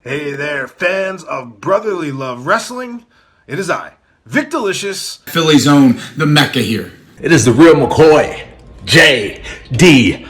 Hey there, fans of brotherly love wrestling. It is I, Vic Delicious. Philly's own, the Mecca here. It is the real McCoy, J.D.X.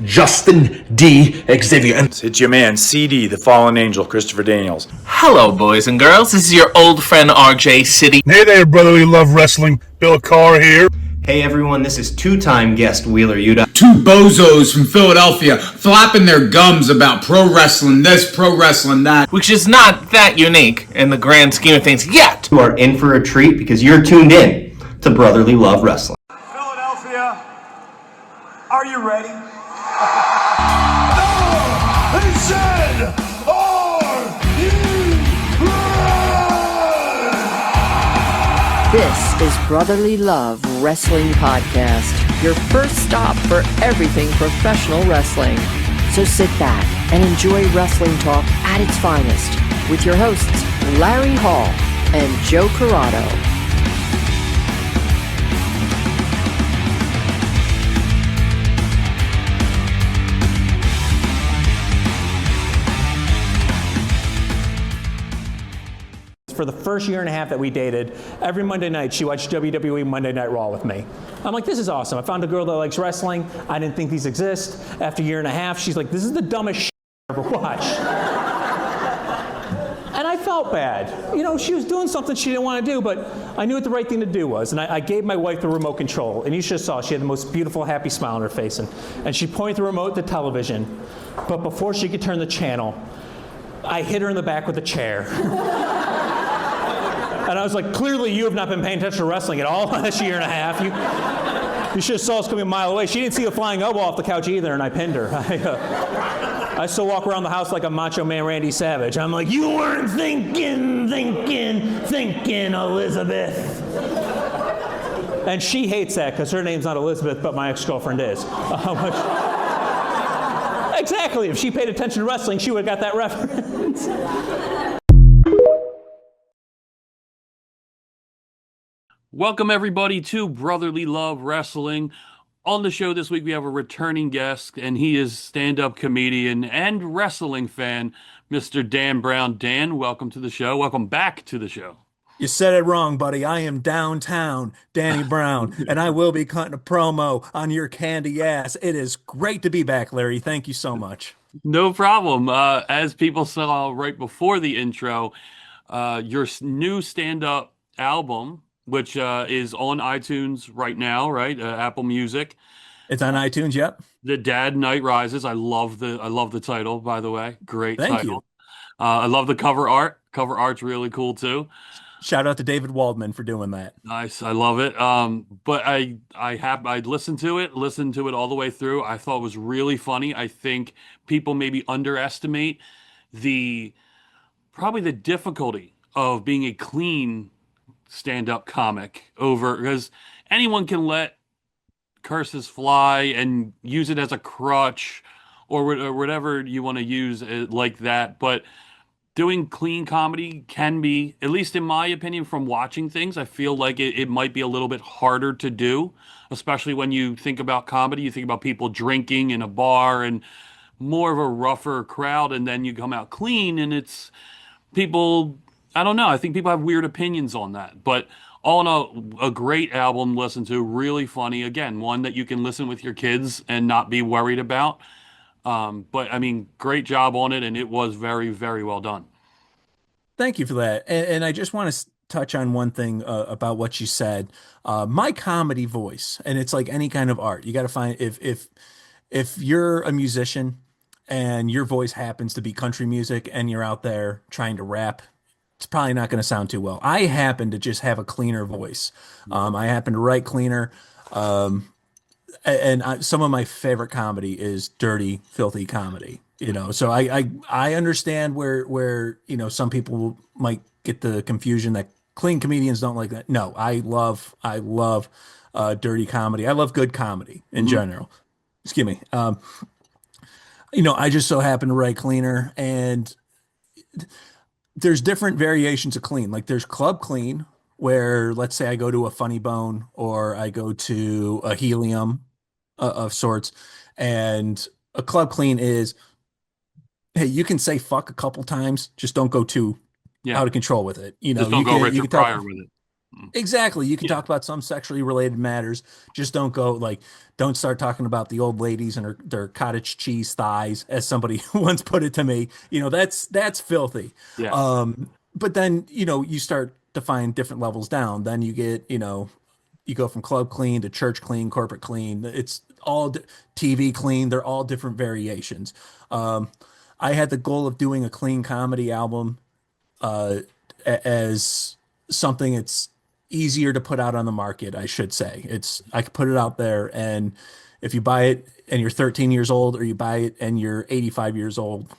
Justin D. Xavier. And it's your man, CD, the fallen angel, Christopher Daniels. Hello, boys and girls. This is your old friend RJ City. Hey there, brotherly love wrestling. Bill Carr here. Hey everyone, this is two-time guest Wheeler Yuta. Two bozos from Philadelphia flapping their gums about pro wrestling this, pro wrestling that. Which is not that unique in the grand scheme of things yet. You are in for a treat because you're tuned in to Brotherly Love Wrestling. Philadelphia, are you ready? No! They said, are you ready? This is Brotherly Love Wrestling Podcast, your first stop for everything professional wrestling. So sit back and enjoy wrestling talk at its finest with your hosts, Larry Hall and Joe Corrado. For the first year and a half that we dated, every Monday night she watched WWE Monday Night Raw with me. I'm like, this is awesome. I found a girl that likes wrestling. I didn't think these exist. After a year and a half, she's like, this is the dumbest shit I've ever watched. And I felt bad. You know, she was doing something she didn't want to do, but I knew what the right thing to do was. And I gave my wife the remote control. And you should have saw, she had the most beautiful, happy smile on her face. And she pointed the remote at the television. But before she could turn the channel, I hit her in the back with a chair. And I was like, clearly you have not been paying attention to wrestling at all this year and a half. You should have saw us coming a mile away. She didn't see a flying elbow off the couch either, and I pinned her. I still walk around the house like a Macho Man Randy Savage. I'm like, you weren't thinking, Elizabeth. And she hates that because her name's not Elizabeth, but my ex-girlfriend is. Exactly. If she paid attention to wrestling, she would have got that reference. Welcome, everybody, to Brotherly Love Wrestling. On the show this week, we have a returning guest, and he is stand-up comedian and wrestling fan, Mr. Dan Brown. Dan, welcome to the show. Welcome back to the show. You said it wrong, buddy. I am downtown Danny Brown, and I will be cutting a promo on your candy ass. It is great to be back, Larry. Thank you so much. No problem. As people saw right before the intro, your new stand-up album, which is on iTunes right now, right? Apple Music. It's on iTunes, yep. The Dad Night Rises. I love the title, by the way. Great Thank title. You. I love the cover art. Cover art's really cool too. Shout out to David Waldman for doing that. Nice, I love it. But I listened to it all the way through. I thought it was really funny. I think people maybe underestimate probably the difficulty of being a clean stand-up comic because anyone can let curses fly and use it as a crutch or whatever you want to use it like that. But doing clean comedy can be, at least in my opinion, from watching things, I feel like it might be a little bit harder to do, especially when you think about comedy. You think about people drinking in a bar and more of a rougher crowd, and then you come out clean and it's people, I don't know. I think people have weird opinions on that. But all in all, a great album to listen to, really funny. Again, one that you can listen with your kids and not be worried about. But, I mean, great job on it, and it was very, very well done. Thank you for that. And I just want to touch on one thing about what you said. My comedy voice, and it's like any kind of art. You got to find, if you're a musician and your voice happens to be country music and you're out there trying to rap, it's probably not going to sound too well. I happen to just have a cleaner voice. I happen to write cleaner. Some of my favorite comedy is dirty, filthy comedy. You know, so I understand where you know some people might get the confusion that clean comedians don't like that. No, I love dirty comedy. I love good comedy in general. Excuse me. You know, I just so happen to write cleaner, and there's different variations of clean. Like there's club clean, where let's say I go to a Funny Bone or I go to a Helium of sorts, and a club clean is hey, you can say fuck a couple times, just don't go too Yeah. out of control with it. You know, Just don't you go can Richard talk Pryor with it. exactly. You can talk about some sexually related matters. Just don't go like don't start talking about the old ladies and their cottage cheese thighs, as somebody once put it to me. You know, that's filthy. Yes. But then, you know, you start to find different levels down. Then you get, you know, you go from club clean to church clean, corporate clean. It's all TV clean. They're all different variations. I had the goal of doing a clean comedy album as something it's easier to put out on the market, I should say. I could put it out there, and if you buy it and you're 13 years old, or you buy it and you're 85 years old,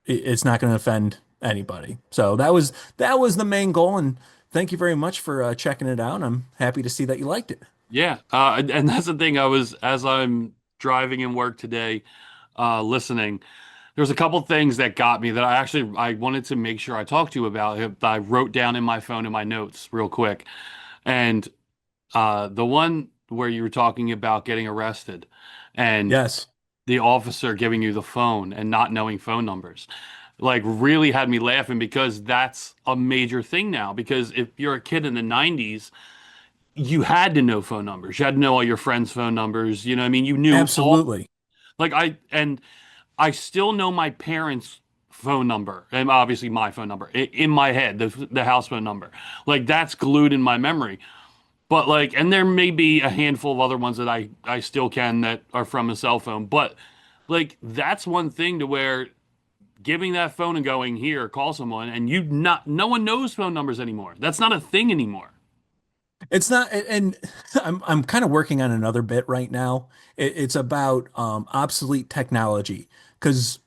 it's not going to offend anybody. So that was the main goal, and thank you very much for checking it out. I'm happy to see that you liked it. Yeah. And that's the thing. As I'm driving in work today, listening, there's a couple things that got me that I wanted to make sure I talked to you about, that I wrote down in my phone in my notes real quick. And the one where you were talking about getting arrested and Yes. the officer giving you the phone and not knowing phone numbers, like, really had me laughing, because that's a major thing now. Because if you're a kid in the 90s, you had to know phone numbers. You had to know all your friends' phone numbers. You know what I mean? You knew Absolutely. like I still know my parents' phone number, and obviously my phone number in my head, the house phone number. Like, that's glued in my memory. But like, and there may be a handful of other ones that I still can, that are from a cell phone. But like, that's one thing to where giving that phone and going, here, call someone, and no one knows phone numbers anymore. That's not a thing anymore. It's not, and I'm kind of working on another bit right now. It's about obsolete technology, because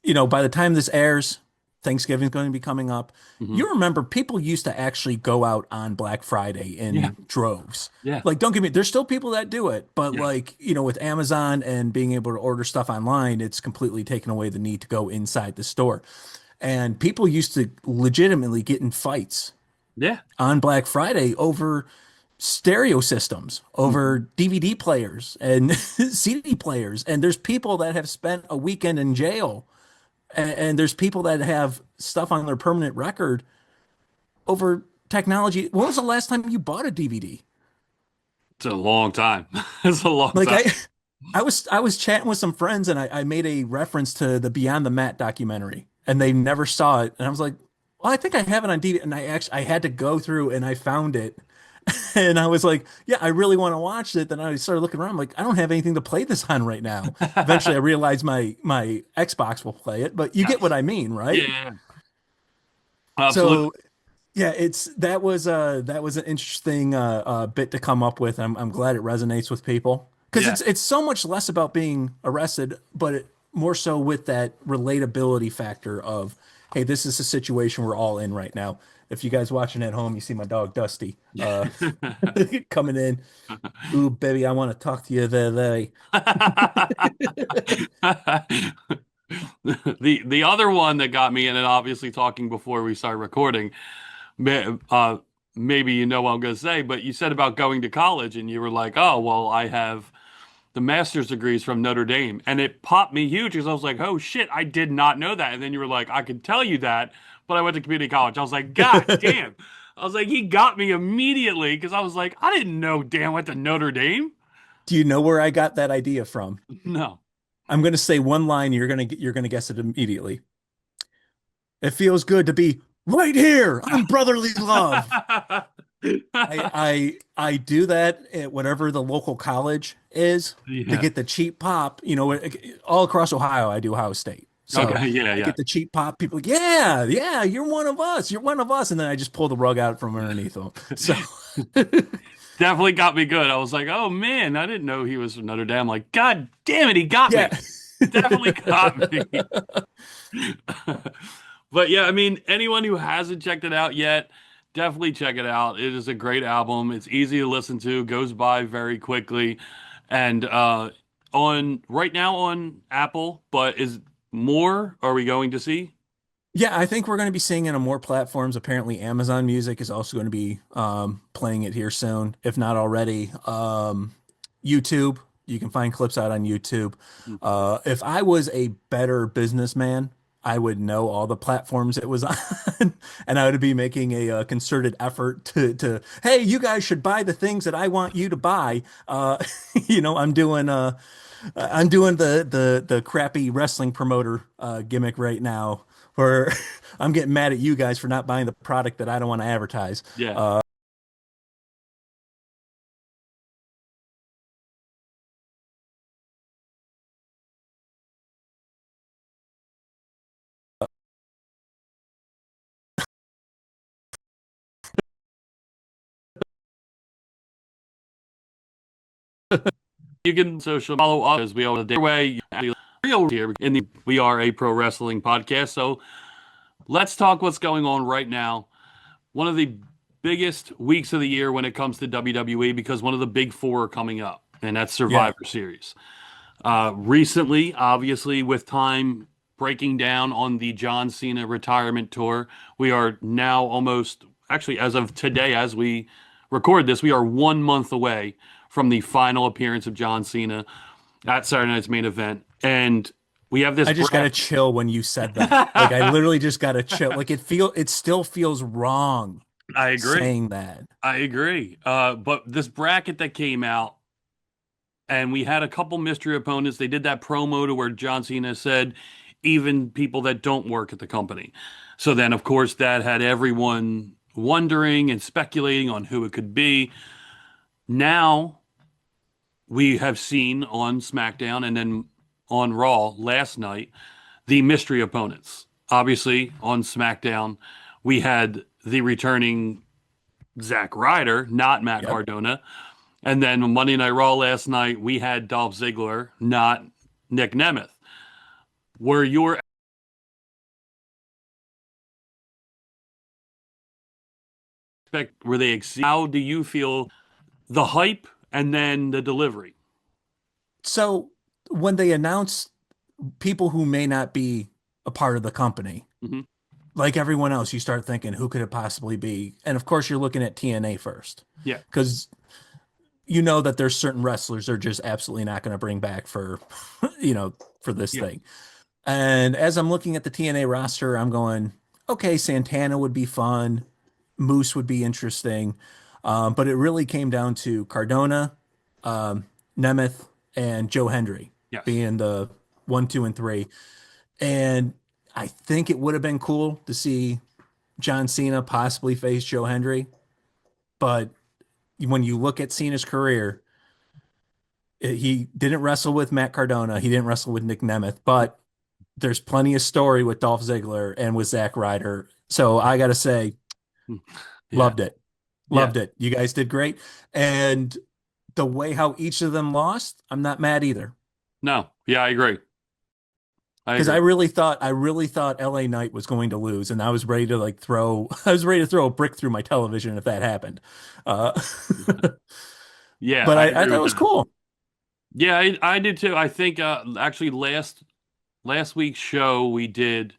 you know, by the time this airs, Thanksgiving's going to be coming up. Mm-hmm. You remember people used to actually go out on Black Friday in droves. Yeah. Like, don't get me, there's still people that do it, but Yeah. like, you know, with Amazon and being able to order stuff online, it's completely taken away the need to go inside the store. And people used to legitimately get in fights Yeah. on Black Friday over stereo systems, over DVD players and CD players. And there's people that have spent a weekend in jail, and there's people that have stuff on their permanent record over technology. When was the last time you bought a DVD? It's a long time. It's a long Like time. I was chatting with some friends, and I made a reference to the Beyond the Mat documentary, and they never saw it. And I was like, well, I think I have it on DVD. And I had to go through and I found it. And I was like, yeah, I really want to watch it. Then I started looking around, I'm like, I don't have anything to play this on right now. Eventually I realized my Xbox will play it, but you get what I mean, right? Yeah. Absolutely. So yeah, that was an interesting bit to come up with. I'm glad it resonates with people, because it's so much less about being arrested, but more so with that relatability factor of, hey, this is a situation we're all in right now. If you guys watching at home, you see my dog Dusty coming in. Ooh, baby, I want to talk to you there. The other one that got me, and then obviously talking before we start recording, maybe you know what I'm going to say, but you said about going to college, and you were like, oh, well, I have the master's degrees from Notre Dame. And it popped me huge, because I was like, oh, shit, I did not know that. And then you were like, I could tell you that, but I went to community college. I was like, God damn. I was like, he got me immediately, because I was like, I didn't know Dan went to Notre Dame. Do you know where I got that idea from? No. I'm going to say one line. You're going to guess it immediately. It feels good to be right here on Brotherly Love. I do that at whatever the local college is to get the cheap pop. You know, all across Ohio, I do Ohio State. So Okay, yeah. I get the cheap pop. People like, yeah, you're one of us. You're one of us. And then I just pull the rug out from underneath them. So definitely got me good. I was like, oh man, I didn't know he was from Notre Dame. Like, God damn it, he got me. Definitely got me. But yeah, I mean, anyone who hasn't checked it out yet, definitely check it out. It is a great album. It's easy to listen to, goes by very quickly. And on right now on Apple, but are we going to see? Yeah, I think we're going to be seeing it on more platforms. Apparently, Amazon Music is also going to be playing it here soon, if not already. YouTube, you can find clips out on YouTube. If I was a better businessman, I would know all the platforms it was on, and I would be making a, concerted effort hey, you guys should buy the things that I want you to buy. I'm doing the crappy wrestling promoter gimmick right now, where I'm getting mad at you guys for not buying the product that I don't want to advertise. Yeah. You can social follow us as we always do. Way real here in the We Are a Pro Wrestling podcast. So let's talk what's going on right now. One of the biggest weeks of the year when it comes to WWE, because one of the big four are coming up, and that's Survivor Series. Recently, obviously, with time breaking down on the John Cena retirement tour, we are now almost, actually, as of today, as we record this, we are 1 month away from the final appearance of John Cena at Saturday Night's Main Event. And we have this. I just got to chill when you said that. Like, I literally just got to chill. Like, it still feels wrong. I agree. Saying that. I agree. But this bracket that came out, and we had a couple mystery opponents. They did that promo to where John Cena said, even people that don't work at the company. So then, of course, that had everyone wondering and speculating on who it could be. Now, we have seen on SmackDown and then on Raw last night the mystery opponents. Obviously, on SmackDown, we had the returning Zack Ryder, not Matt Cardona. And then on Monday Night Raw last night, we had Dolph Ziggler, not Nick Nemeth. Were they how do you feel the hype and then the delivery? So when they announce people who may not be a part of the company, like everyone else, you start thinking, who could it possibly be? And of course, you're looking at TNA first. Yeah. Because you know that there's certain wrestlers they're just absolutely not going to bring back for, for this thing. And as I'm looking at the TNA roster, I'm going, okay, Santana would be fun. Moose would be interesting. But it really came down to Cardona, Nemeth, and Joe Hendry being the 1, 2, and 3. And I think it would have been cool to see John Cena possibly face Joe Hendry. But when you look at Cena's career, he didn't wrestle with Matt Cardona. He didn't wrestle with Nick Nemeth. But there's plenty of story with Dolph Ziggler and with Zack Ryder. So I got to say, loved it. Loved it. You guys did great. And the way how each of them lost, I'm not mad either. No. Yeah, I agree. Because I really thought LA Knight was going to lose, and I was ready to throw a brick through my television if that happened. Yeah, but I thought it was cool. Yeah, I did too. I think actually last week's show we did,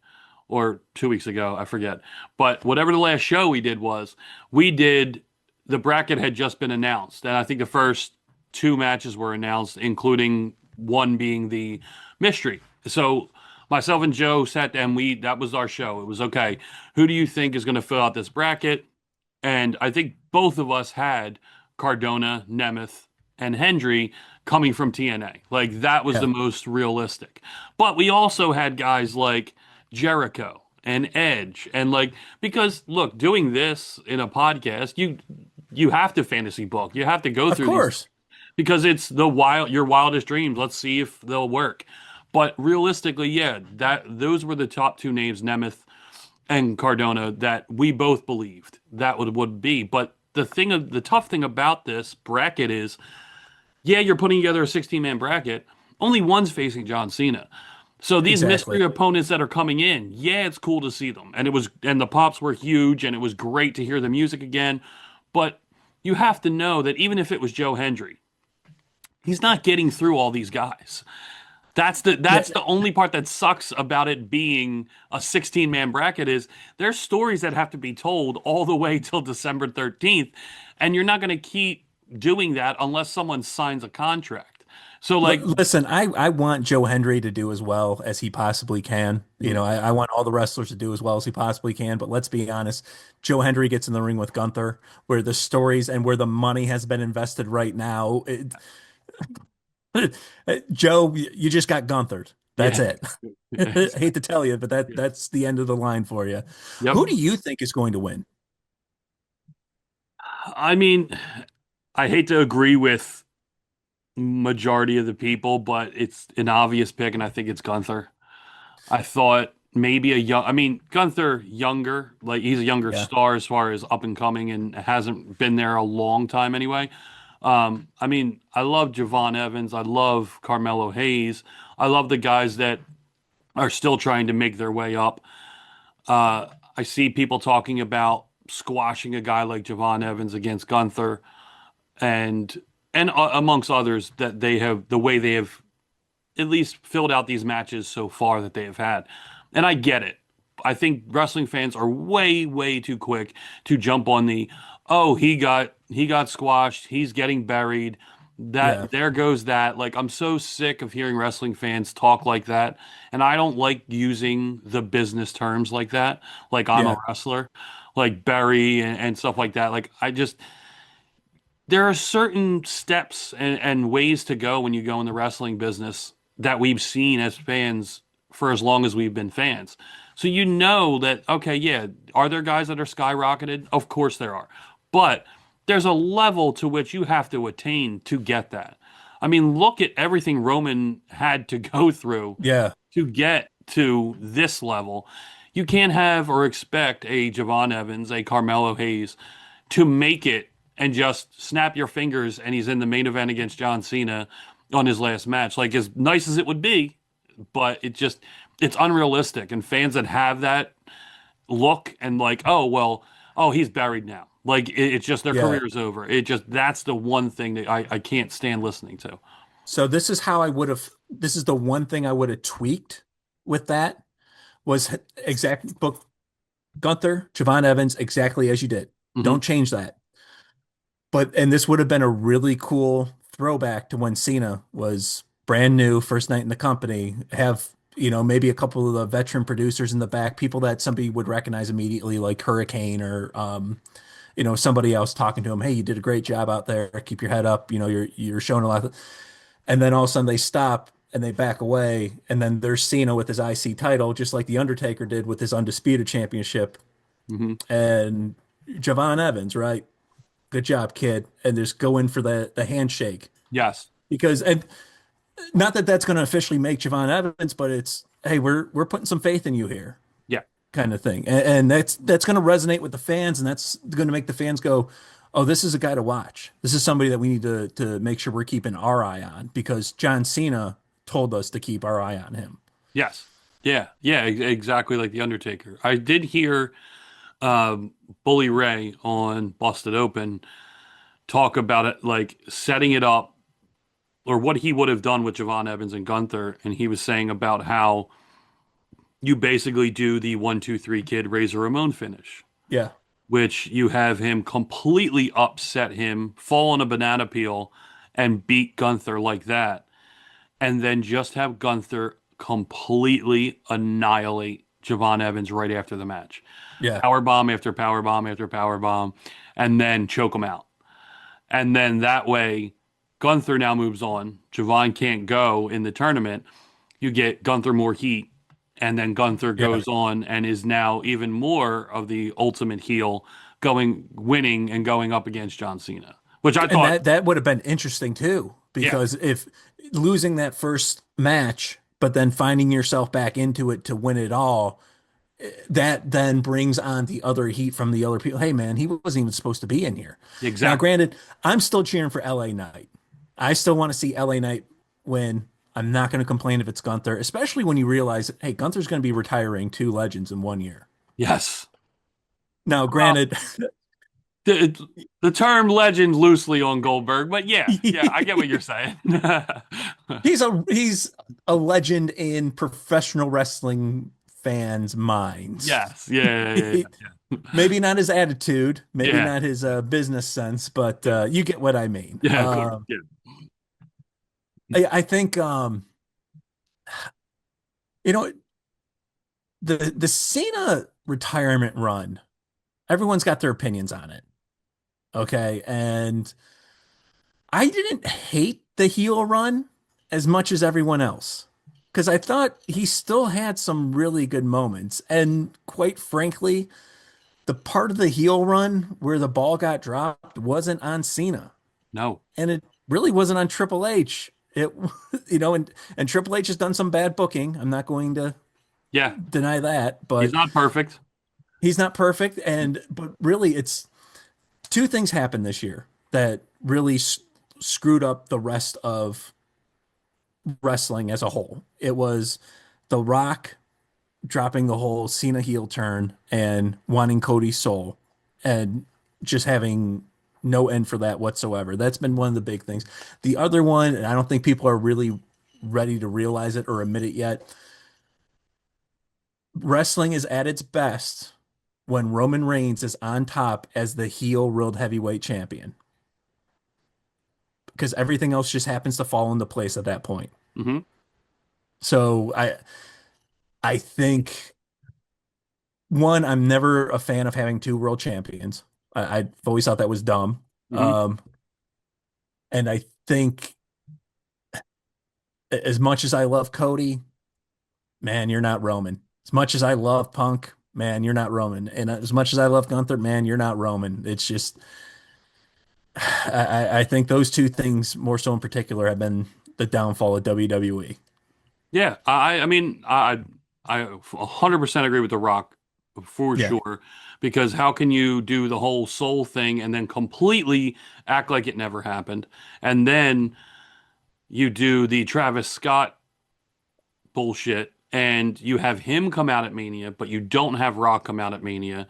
or 2 weeks ago, I forget. But whatever the last show we did was, the bracket had just been announced, and I think the first 2 matches were announced, including one being the mystery. So myself and Joe sat down. That was our show. It was, okay, who do you think is going to fill out this bracket? And I think both of us had Cardona, Nemeth, and Hendry coming from TNA. Like, that was the most realistic. But we also had guys like Jericho and Edge, and because look, doing this in a podcast, you have to fantasy book. You have to go through these, because it's your wildest dreams. Let's see if they'll work. But realistically, those were the top 2 names, Nemeth and Cardona, that we both believed that would be. But the tough thing about this bracket is, you're putting together a 16-man bracket. Only one's facing John Cena. So these mystery opponents that are coming in, it's cool to see them. And the pops were huge, and it was great to hear the music again. But you have to know that even if it was Joe Hendry, he's not getting through all these guys. That's the only part that sucks about it being a 16-man bracket, is there's stories that have to be told all the way till December 13th, and you're not going to keep doing that unless someone signs a contract. So like, Listen, I want Joe Hendry to do as well as he possibly can. You know, I want all the wrestlers to do as well as he possibly can. But let's be honest, Joe Hendry gets in the ring with Gunther, where the stories and where the money has been invested right now. Joe, you just got Gunther. That's yeah, it. I hate to tell you, but that's the end of the line for you. yep. Who do you think is going to win? I mean, I hate to agree with majority of the people, but it's an obvious pick, and I think it's Gunther. I thought maybe I mean, Gunther younger, like he's a younger Yeah. star as far as up and coming, and hasn't been there a long time anyway. I mean, I love Javon Evans. I love Carmelo Hayes. I love the guys that are still trying to make their way up. I see people talking about squashing a guy like Javon Evans against Gunther, and amongst others that they have the way they have at least filled out these matches so far that they have had. And I get it. I think wrestling fans are way, way too quick to jump on the, oh, he got squashed, he's getting buried. Yeah. There goes that. Like, I'm so sick of hearing wrestling fans talk like that. And I don't like using the business terms like that. Like I'm Yeah. a wrestler, like bury and stuff like that. Like there are certain steps and ways to go when you go in the wrestling business that we've seen as fans for as long as we've been fans. So you know that, okay, yeah, are there guys that are skyrocketed? Of course there are. But there's a level to which you have to attain to get that. I mean, look at everything Roman had to go through Yeah. to get to this level. You can't have or expect a Javon Evans, a Carmelo Hayes to make it and just snap your fingers and he's in the main event against John Cena on his last match. Like, as nice as it would be, but it's unrealistic. And fans that have that look and like, oh, well, oh, he's buried now. Like, it's just their Yeah. career's over. That's the one thing that I can't stand listening to. So this is how I would have, this is the one thing I would have tweaked with that was exact book Gunther, Javon Evans, exactly as you did. Mhm. Don't change that. And this would have been a really cool throwback to when Cena was brand new, first night in the company, have, maybe a couple of the veteran producers in the back, people that somebody would recognize immediately, like Hurricane or, somebody else talking to him. Hey, you did a great job out there. Keep your head up. You're showing a lot. And then all of a sudden they stop and they back away. And then there's Cena with his IC title, just like The Undertaker did with his Undisputed Championship. Mhm. And Javon Evans, right? Good job, kid. And just go in for the handshake. Yes. And not that that's going to officially make Javon Evans, but it's, hey, we're putting some faith in you here. Yeah. Kind of thing. And that's going to resonate with the fans, and that's going to make the fans go, oh, this is a guy to watch. This is somebody that we need to make sure we're keeping our eye on, because John Cena told us to keep our eye on him. Yes. Yeah. Yeah. Exactly like The Undertaker. I did hear Bully Ray on Busted Open talk about it, like setting it up, or what he would have done with Javon Evans and Gunther. And he was saying about how you basically do the 1-2-3 Kid Razor Ramon finish. Yeah. Which you have him completely upset him, fall on a banana peel, and beat Gunther like that. And then just have Gunther completely annihilate Javon Evans right after the match. Yeah. Power bomb after power bomb after power bomb, and then choke him out. And then that way, Gunther now moves on. Javon can't go in the tournament. You get Gunther more heat, and then Gunther goes on and is now even more of the ultimate heel, winning and going up against John Cena, which I thought that would have been interesting too, because if losing that first match, but then finding yourself back into it to win it all, that then brings on the other heat from the other people. Hey man, he wasn't even supposed to be in here. Exactly. Now, granted, I'm still cheering for LA Knight. I still want to see LA Knight win. I'm not going to complain if it's Gunther, especially when you realize, hey, Gunther's going to be retiring 2 legends in 1 year. Yes. Now, granted, the term legend loosely on Goldberg, but yeah, I get what you're saying. he's a legend in professional wrestling fans' minds. Yes. Yeah. Maybe not his attitude, maybe not his business sense, but you get what I mean. Yeah, of course. I think you know the Cena retirement run, everyone's got their opinions on it. Okay. And I didn't hate the heel run as much as everyone else because I thought he still had some really good moments. And quite frankly, the part of the heel run where the ball got dropped wasn't on Cena. No. And it really wasn't on Triple H. It, and Triple H has done some bad booking. I'm not going to Yeah. deny that, but He's not perfect. he's not perfect. But really, it's two things happened this year that really screwed up the rest of wrestling as a whole. It was The Rock dropping the whole Cena heel turn and wanting Cody's soul and just having no end for that whatsoever. That's been one of the big things. The other one, and I don't think people are really ready to realize it or admit it yet, wrestling is at its best when Roman Reigns is on top as the heel world heavyweight champion. Because everything else just happens to fall into place at that point. Mm-hmm. So I think one, I'm never a fan of having two world champions. I've always thought that was dumb. Mm-hmm. And I think as much as I love Cody, man, you're not Roman. As much as I love Punk, man, you're not Roman. And as much as I love Gunther, man, you're not Roman. It's just I think those two things more so in particular have been the downfall of WWE. Yeah, I mean, I 100% agree with The Rock for Yeah. sure, because how can you do the whole soul thing and then completely act like it never happened, and then you do the Travis Scott bullshit, and you have him come out at Mania, but you don't have Rock come out at Mania.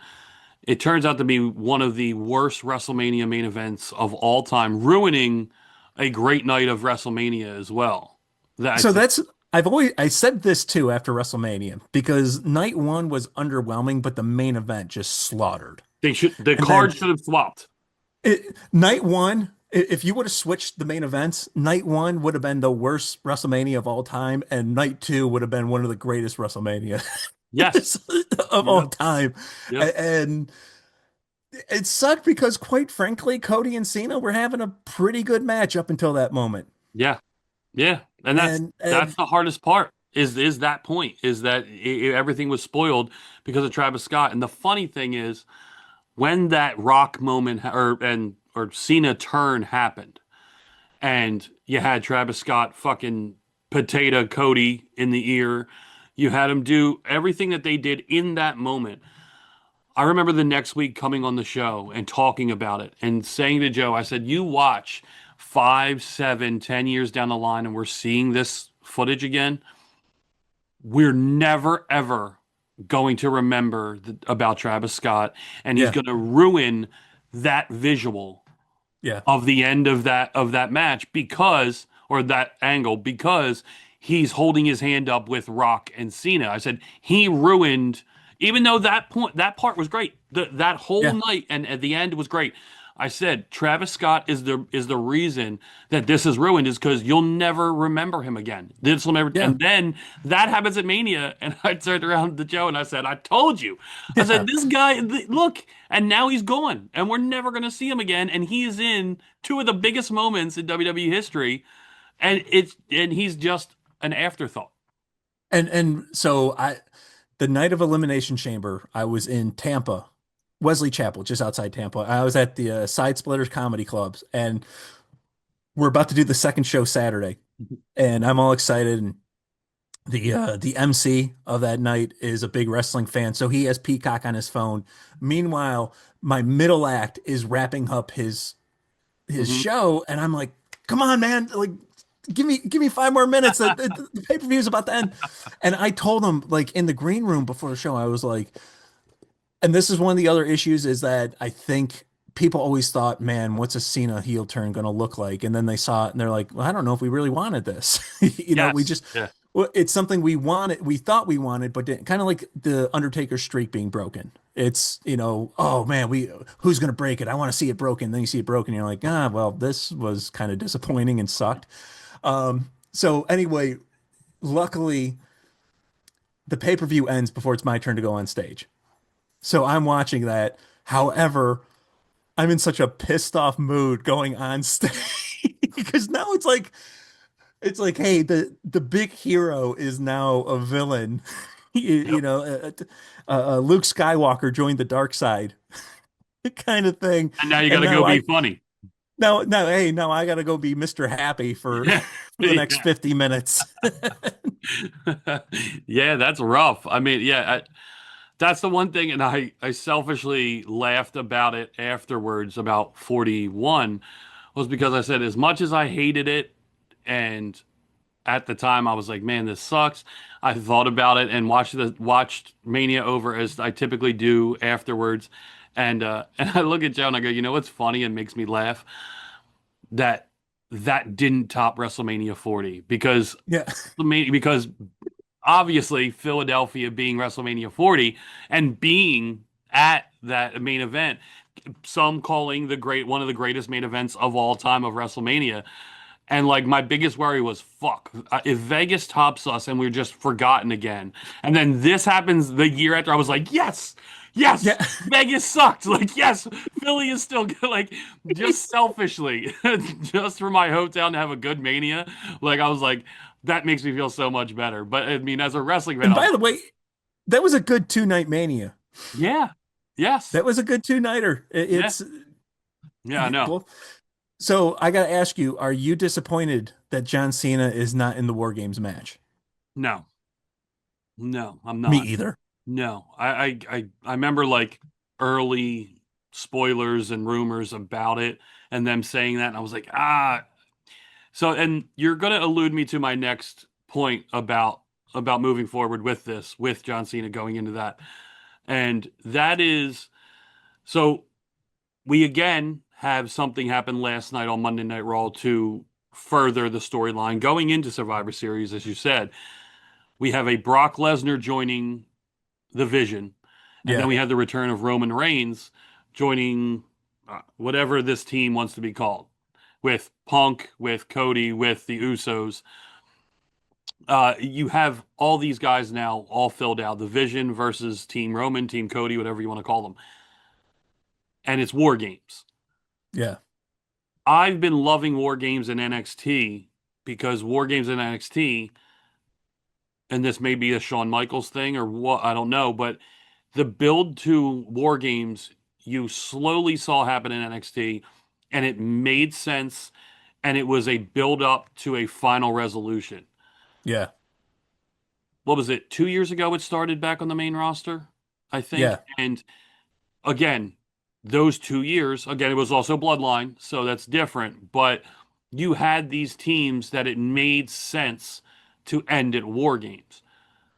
It turns out to be one of the worst WrestleMania main events of all time, ruining a great night of WrestleMania as well. I said this too after WrestleMania because night one was underwhelming, but the main event just slaughtered. The card should have swapped. Night one, if you would have switched the main events, night one would have been the worst WrestleMania of all time, and night two would have been one of the greatest WrestleMania yes of all time. Yep. And it sucked because, quite frankly, Cody and Cena were having a pretty good match up until that moment. Yeah. Yeah. And that's the hardest part is that point, is that everything was spoiled because of Travis Scott. And the funny thing is, when that Rock moment or Cena turn happened, and you had Travis Scott fucking potato Cody in the ear, you had him do everything that they did in that moment. I remember the next week coming on the show and talking about it and saying to Joe, I said, you watch 5, 7, 10 years down the line and we're seeing this footage again, we're never, ever going to remember about Travis Scott, and he's going to ruin that visual of the end of that match or that angle, because he's holding his hand up with Rock and Cena. I said he ruined, even though that part was great, that whole night and at the end was great. I said Travis Scott is the reason that this is ruined, is because you'll never remember him again. This will never. Yeah. And then that happens at Mania, and I turned around to Joe and I said, "I told you." I said, "This guy, look," and now he's gone, and we're never going to see him again. And he is in two of the biggest moments in WWE history, and he's just an afterthought. And so the night of Elimination Chamber, I was in Tampa. Wesley Chapel, just outside Tampa. I was at the Side Splitters Comedy Clubs, and we're about to do the second show Saturday, and I'm all excited. And the MC of that night is a big wrestling fan, so he has Peacock on his phone. Meanwhile, my middle act is wrapping up his show, and I'm like, "Come on, man! Like, give me 5 more minutes. The pay-per-view is about to end." And I told him, like, in the green room before the show, I was like. And this is one of the other issues, is that I think people always thought, man, what's a Cena heel turn going to look like? And then they saw it and they're like, well, I don't know if we really wanted this. It's something we thought we wanted, but didn't. Kind of like the Undertaker streak being broken. It's, oh man, who's going to break it? I want to see it broken. Then you see it broken. And you're like, well, this was kind of disappointing and sucked. So anyway, luckily the pay-per-view ends before it's my turn to go on stage. So I'm watching that. However, I'm in such a pissed off mood going on stage because now it's like, hey, the big hero is now a villain. You know, Luke Skywalker joined the dark side, kind of thing. And now you got And to go be funny. hey, now I got to go be Mr. Happy for Yeah. for the next 50 minutes. Yeah, that's rough. I mean, yeah, that's the one thing, and I selfishly laughed about it afterwards about 41 was because I said as much as I hated it, and at the time I was like, man, this sucks. I thought about it and watched Mania over as I typically do afterwards, and and I look at Joe and I go, you know what's funny and makes me laugh? That that didn't top WrestleMania 40 because Yeah. because obviously Philadelphia being WrestleMania 40 and being at that main event, some calling one of the greatest main events of all time of WrestleMania. And like my biggest worry was, fuck, if Vegas tops us and we're just forgotten again, and then this happens the year after, I was like, yes, yes, Yeah. Vegas sucked. Like, yes, Philly is still good. Like, just selfishly, just for my hometown to have a good Mania. Like, I was like, that makes me feel so much better. But I mean, as a wrestling fan, And by the way, that was a good 2-night Mania. yeah, yes, That was a good 2-nighter. It's yeah, I know. well, so I got to ask you, are you disappointed that John Cena is not in the War Games match? No, no, I'm not. Me either. No, I remember like early spoilers and rumors about it and them saying that, and I was like, ah. So, and you're going to allude me to my next point about moving forward with this, with John Cena going into that, and that is, so we again have something happen last night on Monday Night Raw to further the storyline going into Survivor Series, as you said. We have a Brock Lesnar joining the Vision, and then we have the return of Roman Reigns joining whatever this team wants to be called, with Punk, with Cody, with the Usos. You have all these guys now all filled out. The Vision versus Team Roman, Team Cody, whatever you want to call them. And it's War Games. Yeah. I've been loving War Games in NXT because War Games in NXT, and this may be a Shawn Michaels thing or what, I don't know, but the build to War Games you slowly saw happen in NXT, and it made sense, and it was a build up to a final resolution. Yeah. What was it? 2 years ago it started back on the main roster, I think. Yeah. And again, those 2 years, again, it was also Bloodline, so that's different, but you had these teams that it made sense to end at War Games.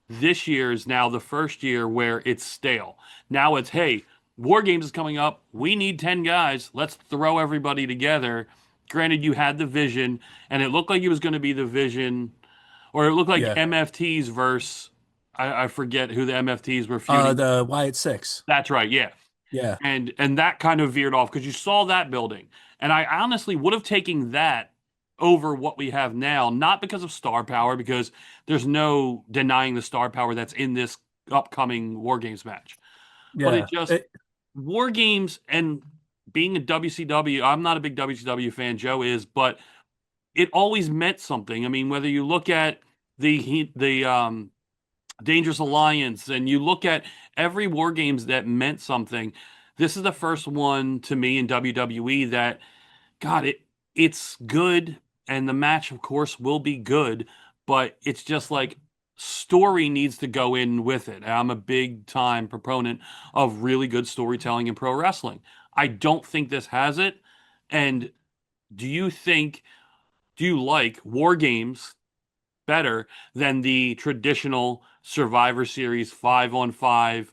This year is now the first year where it's stale. Now it's, hey, War Games is coming up. We need 10 guys. Let's throw everybody together. Granted, you had the Vision, and it looked like it was going to be the Vision, or it looked like MFTs versus, I forget who the MFTs were feuding. The Wyatt Six. That's right, yeah. Yeah. And that kind of veered off because you saw that building. And I honestly would have taken that over what we have now, not because of star power, because there's no denying the star power that's in this upcoming War Games match. Yeah. But it just, War Games and being a WCW, I'm not a big WCW fan, Joe is, but it always meant something. I mean, whether you look at the Dangerous Alliance and you look at every War Games that meant something, this is the first one to me in WWE that, God, it's good, and the match, of course, will be good, but it's just like story needs to go in with it. I'm a big time proponent of really good storytelling in pro wrestling. I don't think this has it. And do you like War Games better than the traditional Survivor Series 5-on-5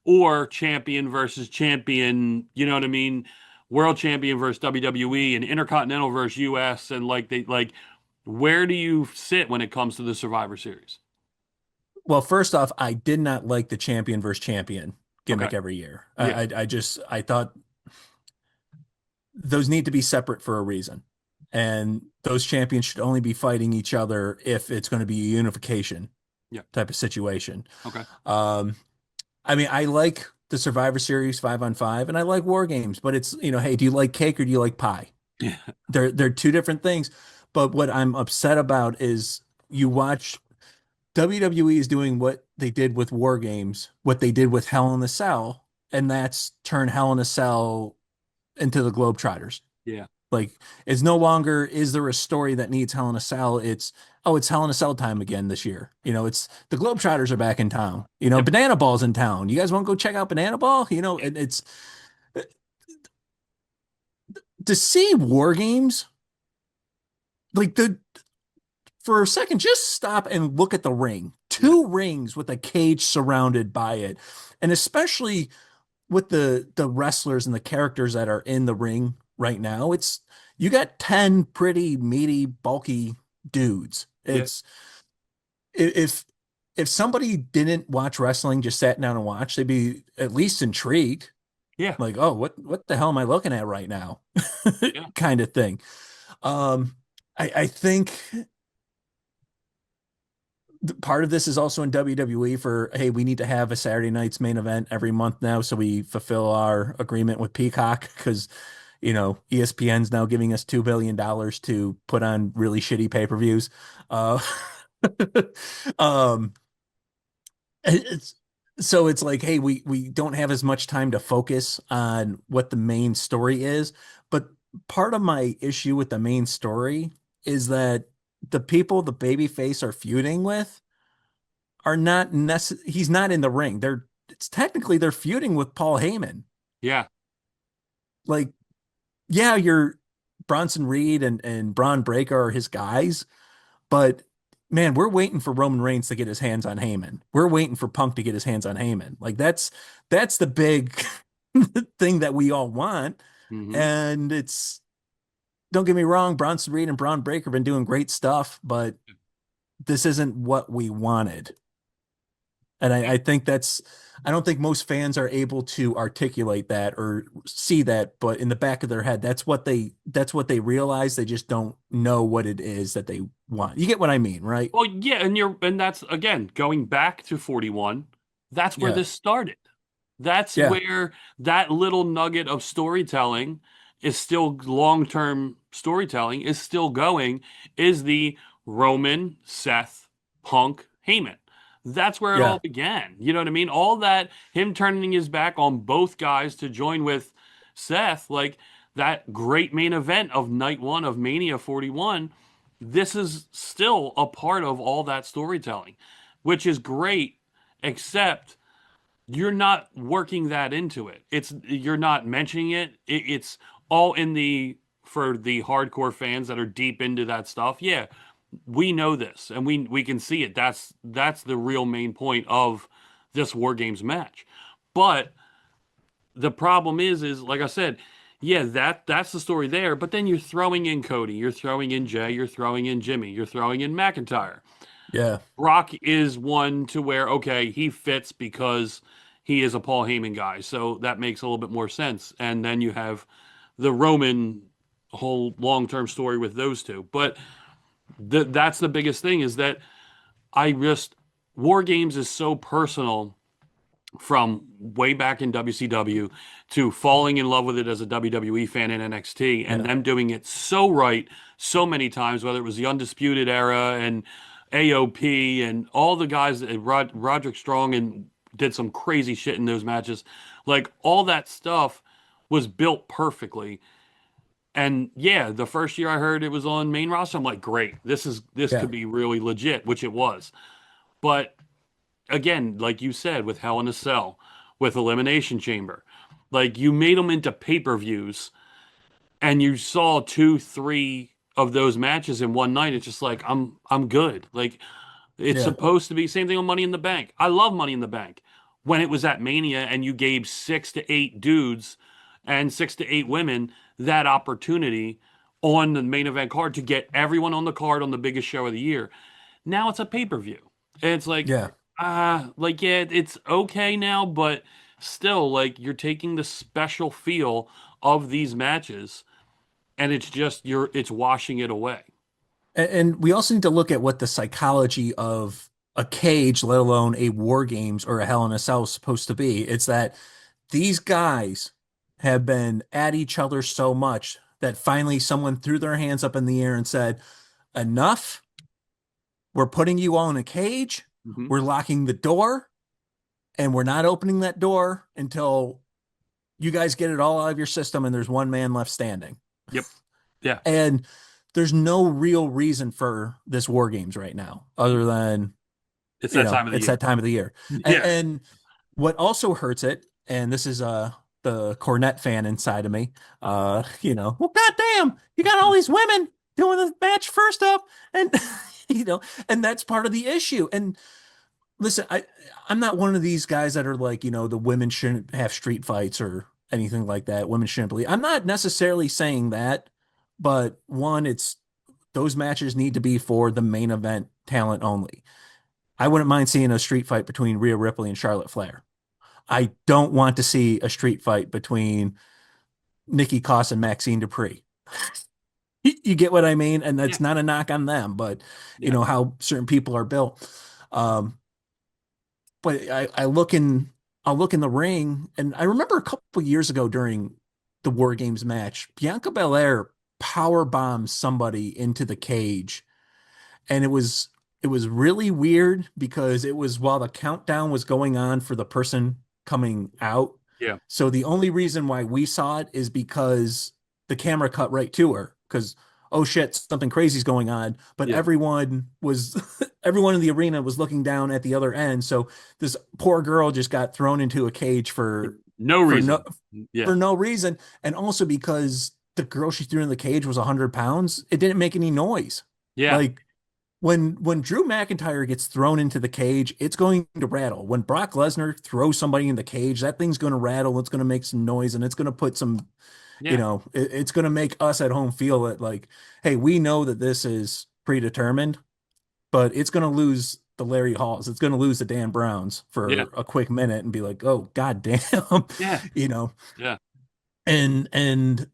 or champion versus champion, you know what I mean? World champion versus WWE and Intercontinental versus US, and where do you sit when it comes to the Survivor Series? Well, first off, I did not like the champion versus champion gimmick every year. Yeah. I thought those need to be separate for a reason. and those champions should only be fighting each other if it's going to be a unification Yeah. type of situation. Okay. I mean, I like the Survivor Series 5-on-5, and I like War Games, but it's, hey, do you like cake or do you like pie? Yeah. They're two different things. But what I'm upset about is you watch WWE is doing what they did with War Games, what they did with Hell in a Cell, and that's turn Hell in a Cell into the Globetrotters. Yeah. Like, it's no longer, is there a story that needs Hell in a Cell? It's, oh, it's Hell in a Cell time again this year. It's the Globetrotters are back in town. Banana Ball's in town. You guys want to go check out Banana Ball? It's to see War Games, like for a second, just stop and look at the ring. Two rings with a cage surrounded by it. And especially with the wrestlers and the characters that are in the ring right now, you got 10 pretty meaty, bulky dudes. It's if somebody didn't watch wrestling, just sat down and watched, they'd be at least intrigued. Yeah. Like, oh, what the hell am I looking at right now? Kind of thing. I think part of this is also in WWE for, hey, we need to have a Saturday night's main event every month now, so we fulfill our agreement with Peacock, because ESPN's now giving us $2 billion to put on really shitty pay-per-views. It's like, hey, we don't have as much time to focus on what the main story is. But part of my issue with the main story is that the people the babyface are feuding with are not he's not in the ring. They're feuding with Paul Heyman. Yeah. Like, yeah, your Bronson Reed and Braun Breaker are his guys, but man, we're waiting for Roman Reigns to get his hands on Heyman. We're waiting for Punk to get his hands on Heyman. Like, that's the big thing that we all want. Mm-hmm. And don't get me wrong, Bronson Reed and Braun Breaker have been doing great stuff, but this isn't what we wanted. And I think I don't think most fans are able to articulate that or see that, but in the back of their head, that's what they realize. They just don't know what it is that they want. You get what I mean, right? Well, yeah, and that's, again, going back to 41, that's where this started. That's where that little nugget of storytelling is still, long-term storytelling is still going, is the Roman, Seth, Punk, Heyman. That's where it all began. You know what I mean? All that, him turning his back on both guys to join with Seth, like that great main event of night one of Mania 41, this is still a part of all that storytelling, which is great, except you're not working that into it. You're not mentioning it. It's all for the hardcore fans that are deep into that stuff. Yeah, we know this, and we can see it. That's the real main point of this War Games match. But the problem is like I said, yeah, that's the story there. But then you're throwing in Cody, you're throwing in Jay, you're throwing in Jimmy, you're throwing in McIntyre. Yeah, Brock is one to where, okay, he fits because he is a Paul Heyman guy, so that makes a little bit more sense. And then you have the Roman whole long-term story with those two. But that's the biggest thing, is that War Games is so personal, from way back in WCW to falling in love with it as a WWE fan in NXT, and them doing it so right so many times, whether it was the Undisputed Era and AOP and all the guys that Roderick Strong and did some crazy shit in those matches. Like, all that stuff was built perfectly. And yeah, the first year I heard it was on main roster, I'm like, great, this could be really legit, which it was. But again, like you said, with Hell in a Cell, with Elimination Chamber, like, you made them into pay-per-views, and you saw 2-3 of those matches in one night. It's just like, I'm good. Like, it's supposed to be same thing on Money in the Bank. I love Money in the Bank. When it was at Mania and you gave 6 to 8 dudes and 6 to 8 women that opportunity on the main event card to get everyone on the card on the biggest show of the year. Now it's a pay-per-view. And it's like, it's okay now, but still, like, you're taking the special feel of these matches and it's washing it away. And we also need to look at what the psychology of a cage, let alone a War Games or a Hell in a Cell, is supposed to be. It's that these guys have been at each other so much that finally someone threw their hands up in the air and said, enough. We're putting you all in a cage. We're locking the door, and we're not opening that door until you guys get it all out of your system and there's one man left standing. Yep. Yeah. And there's no real reason for this War Games right now, other than it's that time of the year. That time of the year. Yeah. And what also hurts it, and this is the Cornette fan inside of me, well, goddamn, you got all these women doing the match first up, and and that's part of the issue. And listen, I'm not one of these guys that are like, the women shouldn't have street fights or anything like that. Women shouldn't believe. I'm not necessarily saying that, but one, those matches need to be for the main event talent only. I wouldn't mind seeing a street fight between Rhea Ripley and Charlotte Flair. I don't want to see a street fight between Nikki Cross and Maxine Dupree. You get what I mean? And that's not a knock on them, but you know how certain people are built. But I'll look in the ring, and I remember a couple years ago during the War Games match, Bianca Belair power bombed somebody into the cage, and it was really weird because it was while the countdown was going on for the person coming out. Yeah. So the only reason why we saw it is because the camera cut right to her, because oh shit, something crazy's going on. But everyone in the arena was looking down at the other end. So this poor girl just got thrown into a cage for no reason. For no reason. And also because the girl she threw in the cage was 100 pounds, it didn't make any noise. Yeah. Like when Drew McIntyre gets thrown into the cage, it's going to rattle. When Brock Lesnar throws somebody in the cage, that thing's going to rattle. It's going to make some noise, and it's going to put some, it's going to make us at home feel that like, hey, we know that this is predetermined, but it's going to lose the Larry Halls. It's going to lose the Dan Browns for a quick minute and be like, oh, God damn. Yeah. Yeah. And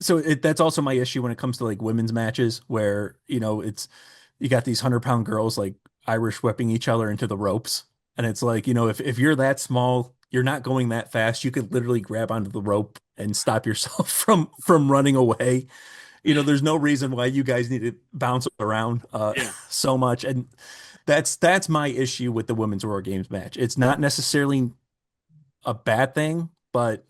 so that's also my issue when it comes to like women's matches where, you got these 100-pound girls like Irish whipping each other into the ropes. And it's like, if you're that small, you're not going that fast. You could literally grab onto the rope and stop yourself from running away. There's no reason why you guys need to bounce around so much. And that's my issue with the Women's War Games match. It's not necessarily a bad thing, but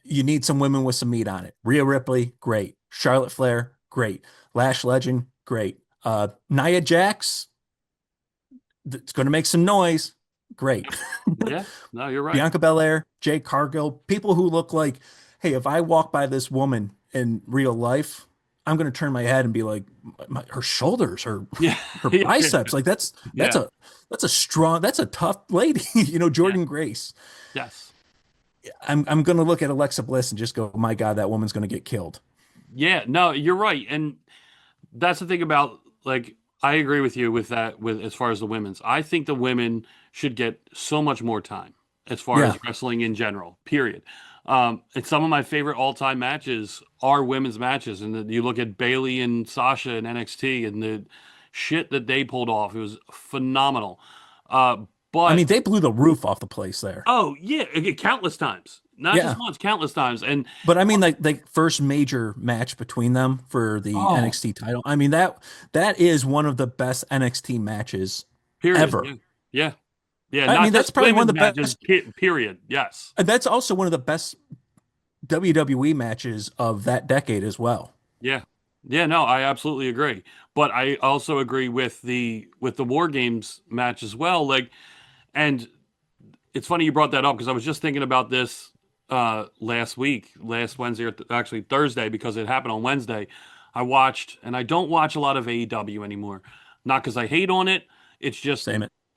you need some women with some meat on it. Rhea Ripley, great. Charlotte Flair, great. Lash Legend, great. Nia Jax, it's going to make some noise. Great. Yeah, no, you're right. Bianca Belair, Jade Cargill, people who look like, hey, if I walk by this woman in real life, I'm going to turn my head and be like, her shoulders, her biceps, like that's a strong, that's a tough lady, Jordan Grace. Yes. I'm going to look at Alexa Bliss and just go, my God, that woman's going to get killed. Yeah, no, you're right. And that's the thing about, like, I agree with you with that, with as far as the women's. I think the women should get so much more time as far as wrestling in general, period. And some of my favorite all-time matches are women's matches. And you look at Bayley and Sasha in NXT and the shit that they pulled off. It was phenomenal. But I mean, they blew the roof off the place there. Oh, yeah, countless times. Not just once, countless times. But I mean, like the first major match between them for the NXT title. I mean, that is one of the best NXT matches ever. Yeah. I mean, that's probably one of the best. Period. Yes. And that's also one of the best WWE matches of that decade as well. Yeah. Yeah, no, I absolutely agree. But I also agree with the War Games match as well. Like, and it's funny you brought that up because I was just thinking about this last Wednesday, or actually Thursday, because it happened on Wednesday. I watched, and I don't watch a lot of AEW anymore. Not because I hate on it. It's just,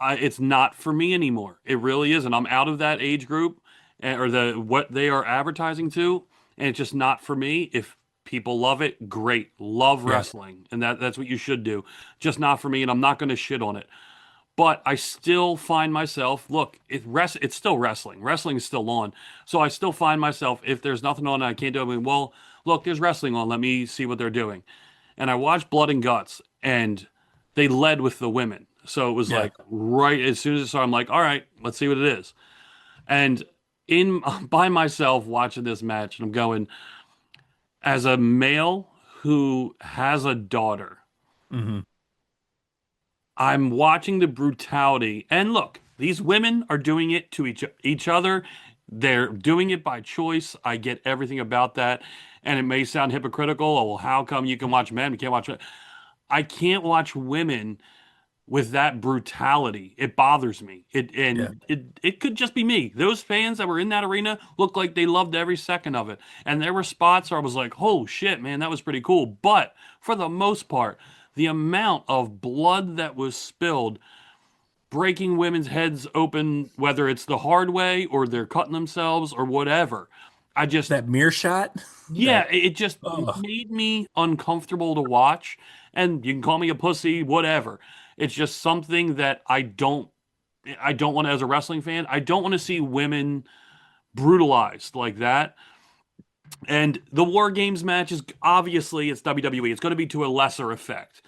it's not for me anymore. It really isn't. I'm out of that age group or what they are advertising to, and it's just not for me. If people love it, great. Love wrestling, and that's what you should do. Just not for me, and I'm not going to shit on it. But I still find myself, look, it's still wrestling. Wrestling is still on. So I still find myself, if there's nothing on and I can't do it, I mean, well, look, there's wrestling on. Let me see what they're doing. And I watched Blood and Guts, and they led with the women. So it was like right as soon as I saw, I'm like, all right, let's see what it is. And in by myself watching this match, and I'm going, as a male who has a daughter, I'm watching the brutality. And look, these women are doing it to each other. They're doing it by choice. I get everything about that. And it may sound hypocritical. Oh, well, how come you can watch men? You can't watch men. I can't watch women with that brutality. It bothers me. It could just be me. Those fans that were in that arena looked like they loved every second of it. And there were spots where I was like, oh shit, man, that was pretty cool. But for the most part, the amount of blood that was spilled, breaking women's heads open, whether it's the hard way or they're cutting themselves or whatever. That mirror shot. Yeah, it just made me uncomfortable to watch. And you can call me a pussy, whatever. It's just something that I don't want to, as a wrestling fan, I don't want to see women brutalized like that. And the War Games match is obviously it's WWE. It's going to be to a lesser effect.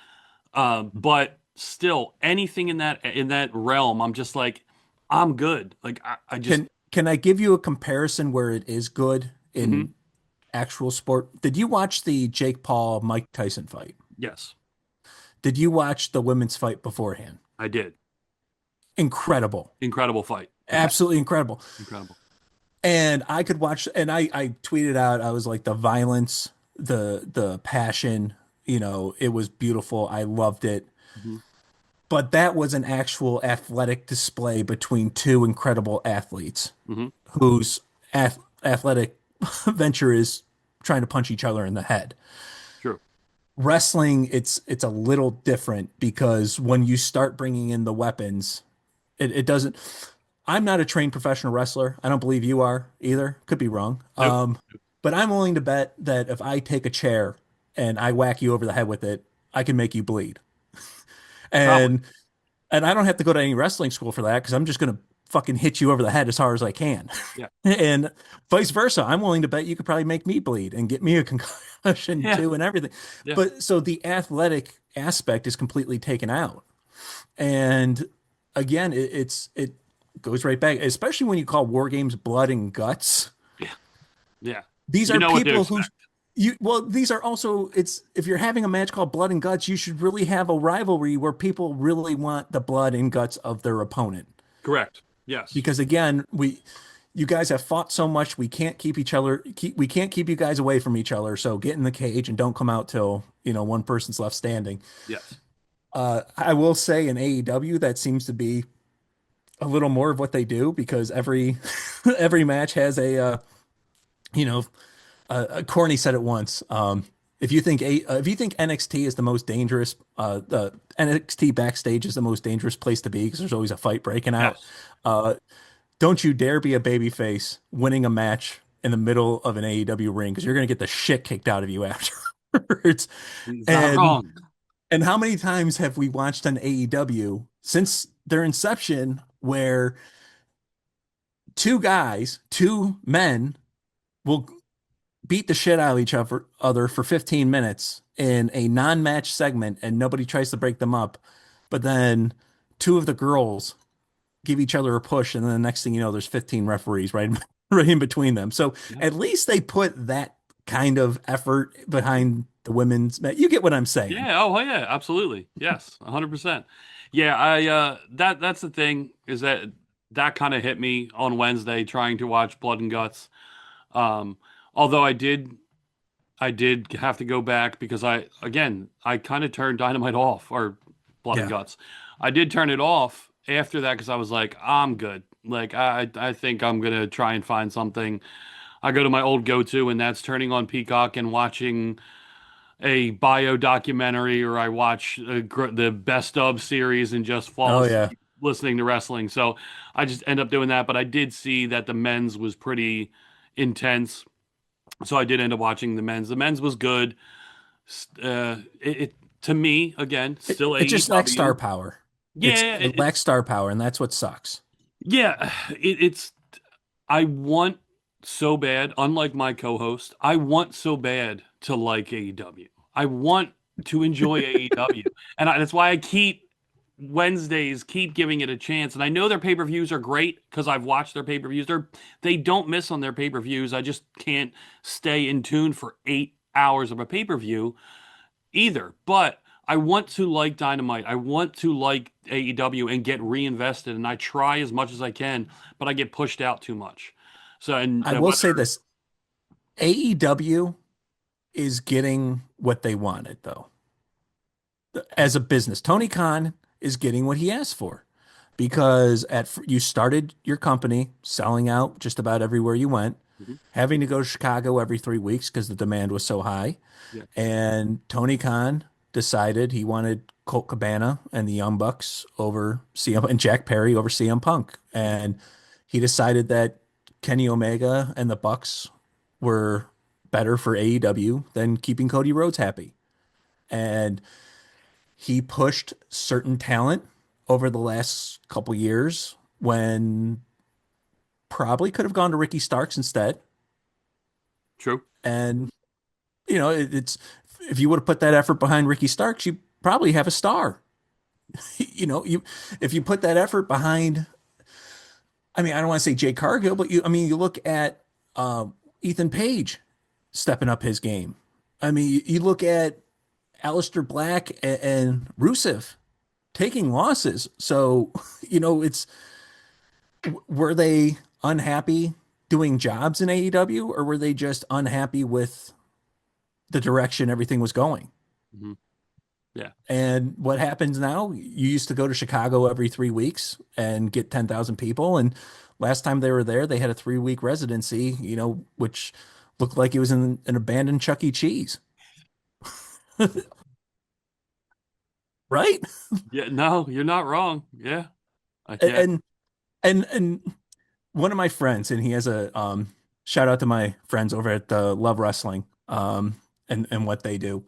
But still, anything in that realm, I'm just like, I'm good. Like I just can I give you a comparison where it is good in actual sport? Did you watch the Jake Paul Mike Tyson fight? Yes. Did you watch the women's fight beforehand? I did. Incredible fight. Absolutely incredible. And I could watch, and I tweeted out, I was like, the violence, the passion, it was beautiful. I loved it. But that was an actual athletic display between two incredible athletes whose athletic venture is trying to punch each other in the head. True. Wrestling, it's a little different because when you start bringing in the weapons, it doesn't. I'm not a trained professional wrestler. I don't believe you are either. Could be wrong. Nope. But I'm willing to bet that if I take a chair and I whack you over the head with it, I can make you bleed. And I don't have to go to any wrestling school for that because I'm just gonna fucking hit you over the head as hard as I can. Yeah. And vice versa. I'm willing to bet you could probably make me bleed and get me a concussion too and everything. Yeah. But so the athletic aspect is completely taken out. And again, it goes right back, especially when you call War Games blood and guts. Yeah. These are people who these are also, if you're having a match called Blood and Guts, you should really have a rivalry where people really want the blood and guts of their opponent. Correct. Yes. Because again, you guys have fought so much, we can't keep you guys away from each other. So get in the cage and don't come out till, one person's left standing. Yes. I will say in AEW, that seems to be a little more of what they do because every match has Corny said it once. If you think NXT is the most dangerous, the NXT backstage is the most dangerous place to be because there's always a fight breaking out. Yes. Don't you dare be a babyface winning a match in the middle of an AEW ring because you're going to get the shit kicked out of you afterwards. Not wrong. And how many times have we watched on AEW since their inception where two men will beat the shit out of each other for 15 minutes in a non-match segment and nobody tries to break them up. But then two of the girls give each other a push and then the next thing you know, there's 15 referees right in between them. So at least they put that kind of effort behind the women's match. You get what I'm saying? Yeah. Oh, yeah. Absolutely. Yes. 100%. Yeah. That's the thing is that kind of hit me on Wednesday trying to watch Blood and Guts. Although I did have to go back because I kind of turned Dynamite off or Blood and Guts. I did turn it off after that because I was like, I'm good. Like, I think I'm going to try and find something. I go to my old go-to, and that's turning on Peacock and watching a bio documentary, or I watch the best of series and just fall asleep listening to wrestling. So I just end up doing that. But I did see that the men's was pretty intense. So I did end up watching the men's. The men's was good. It to me, again, still it just lacks star power. Yeah, it lacks star power, and that's what sucks. Yeah, it's. I want so bad, unlike my co-host, I want so bad to like AEW. I want to enjoy AEW. And that's why I keep Wednesdays, keep giving it a chance. And I know their pay-per-views are great because I've watched their pay-per-views. They don't miss on their pay-per-views. I just can't stay in tune for 8 hours of a pay-per-view either. But I want to like Dynamite. I want to like AEW and get reinvested. And I try as much as I can, but I get pushed out too much. So, and I will say this: AEW is getting what they wanted, though. As a business, Tony Khan is getting what he asked for, because you started your company selling out just about everywhere you went, having to go to Chicago every 3 weeks because the demand was so high. Yeah. And Tony Khan decided he wanted Colt Cabana and the Young Bucks over CM and Jack Perry over CM Punk. And he decided that Kenny Omega and the Bucks were better for AEW than keeping Cody Rhodes happy. And he pushed certain talent over the last couple years when probably could have gone to Ricky Starks instead. True. And, it's if you would have put that effort behind Ricky Starks, you probably have a star. If you put that effort behind, I mean, I don't want to say Jay Cargill, but you look at Ethan Page stepping up his game. I mean, you look at Aleister Black and Rusev taking losses. So, were they unhappy doing jobs in AEW, or were they just unhappy with the direction everything was going? Mm-hmm. Yeah. And what happens now? You used to go to Chicago every 3 weeks and get 10,000 people. And last time they were there, they had a 3-week residency, which looked like it was in an abandoned Chuck E. Cheese. Right? Yeah, no, you're not wrong. Yeah. And one of my friends, and he has a shout out to my friends over at Love Wrestling, and what they do.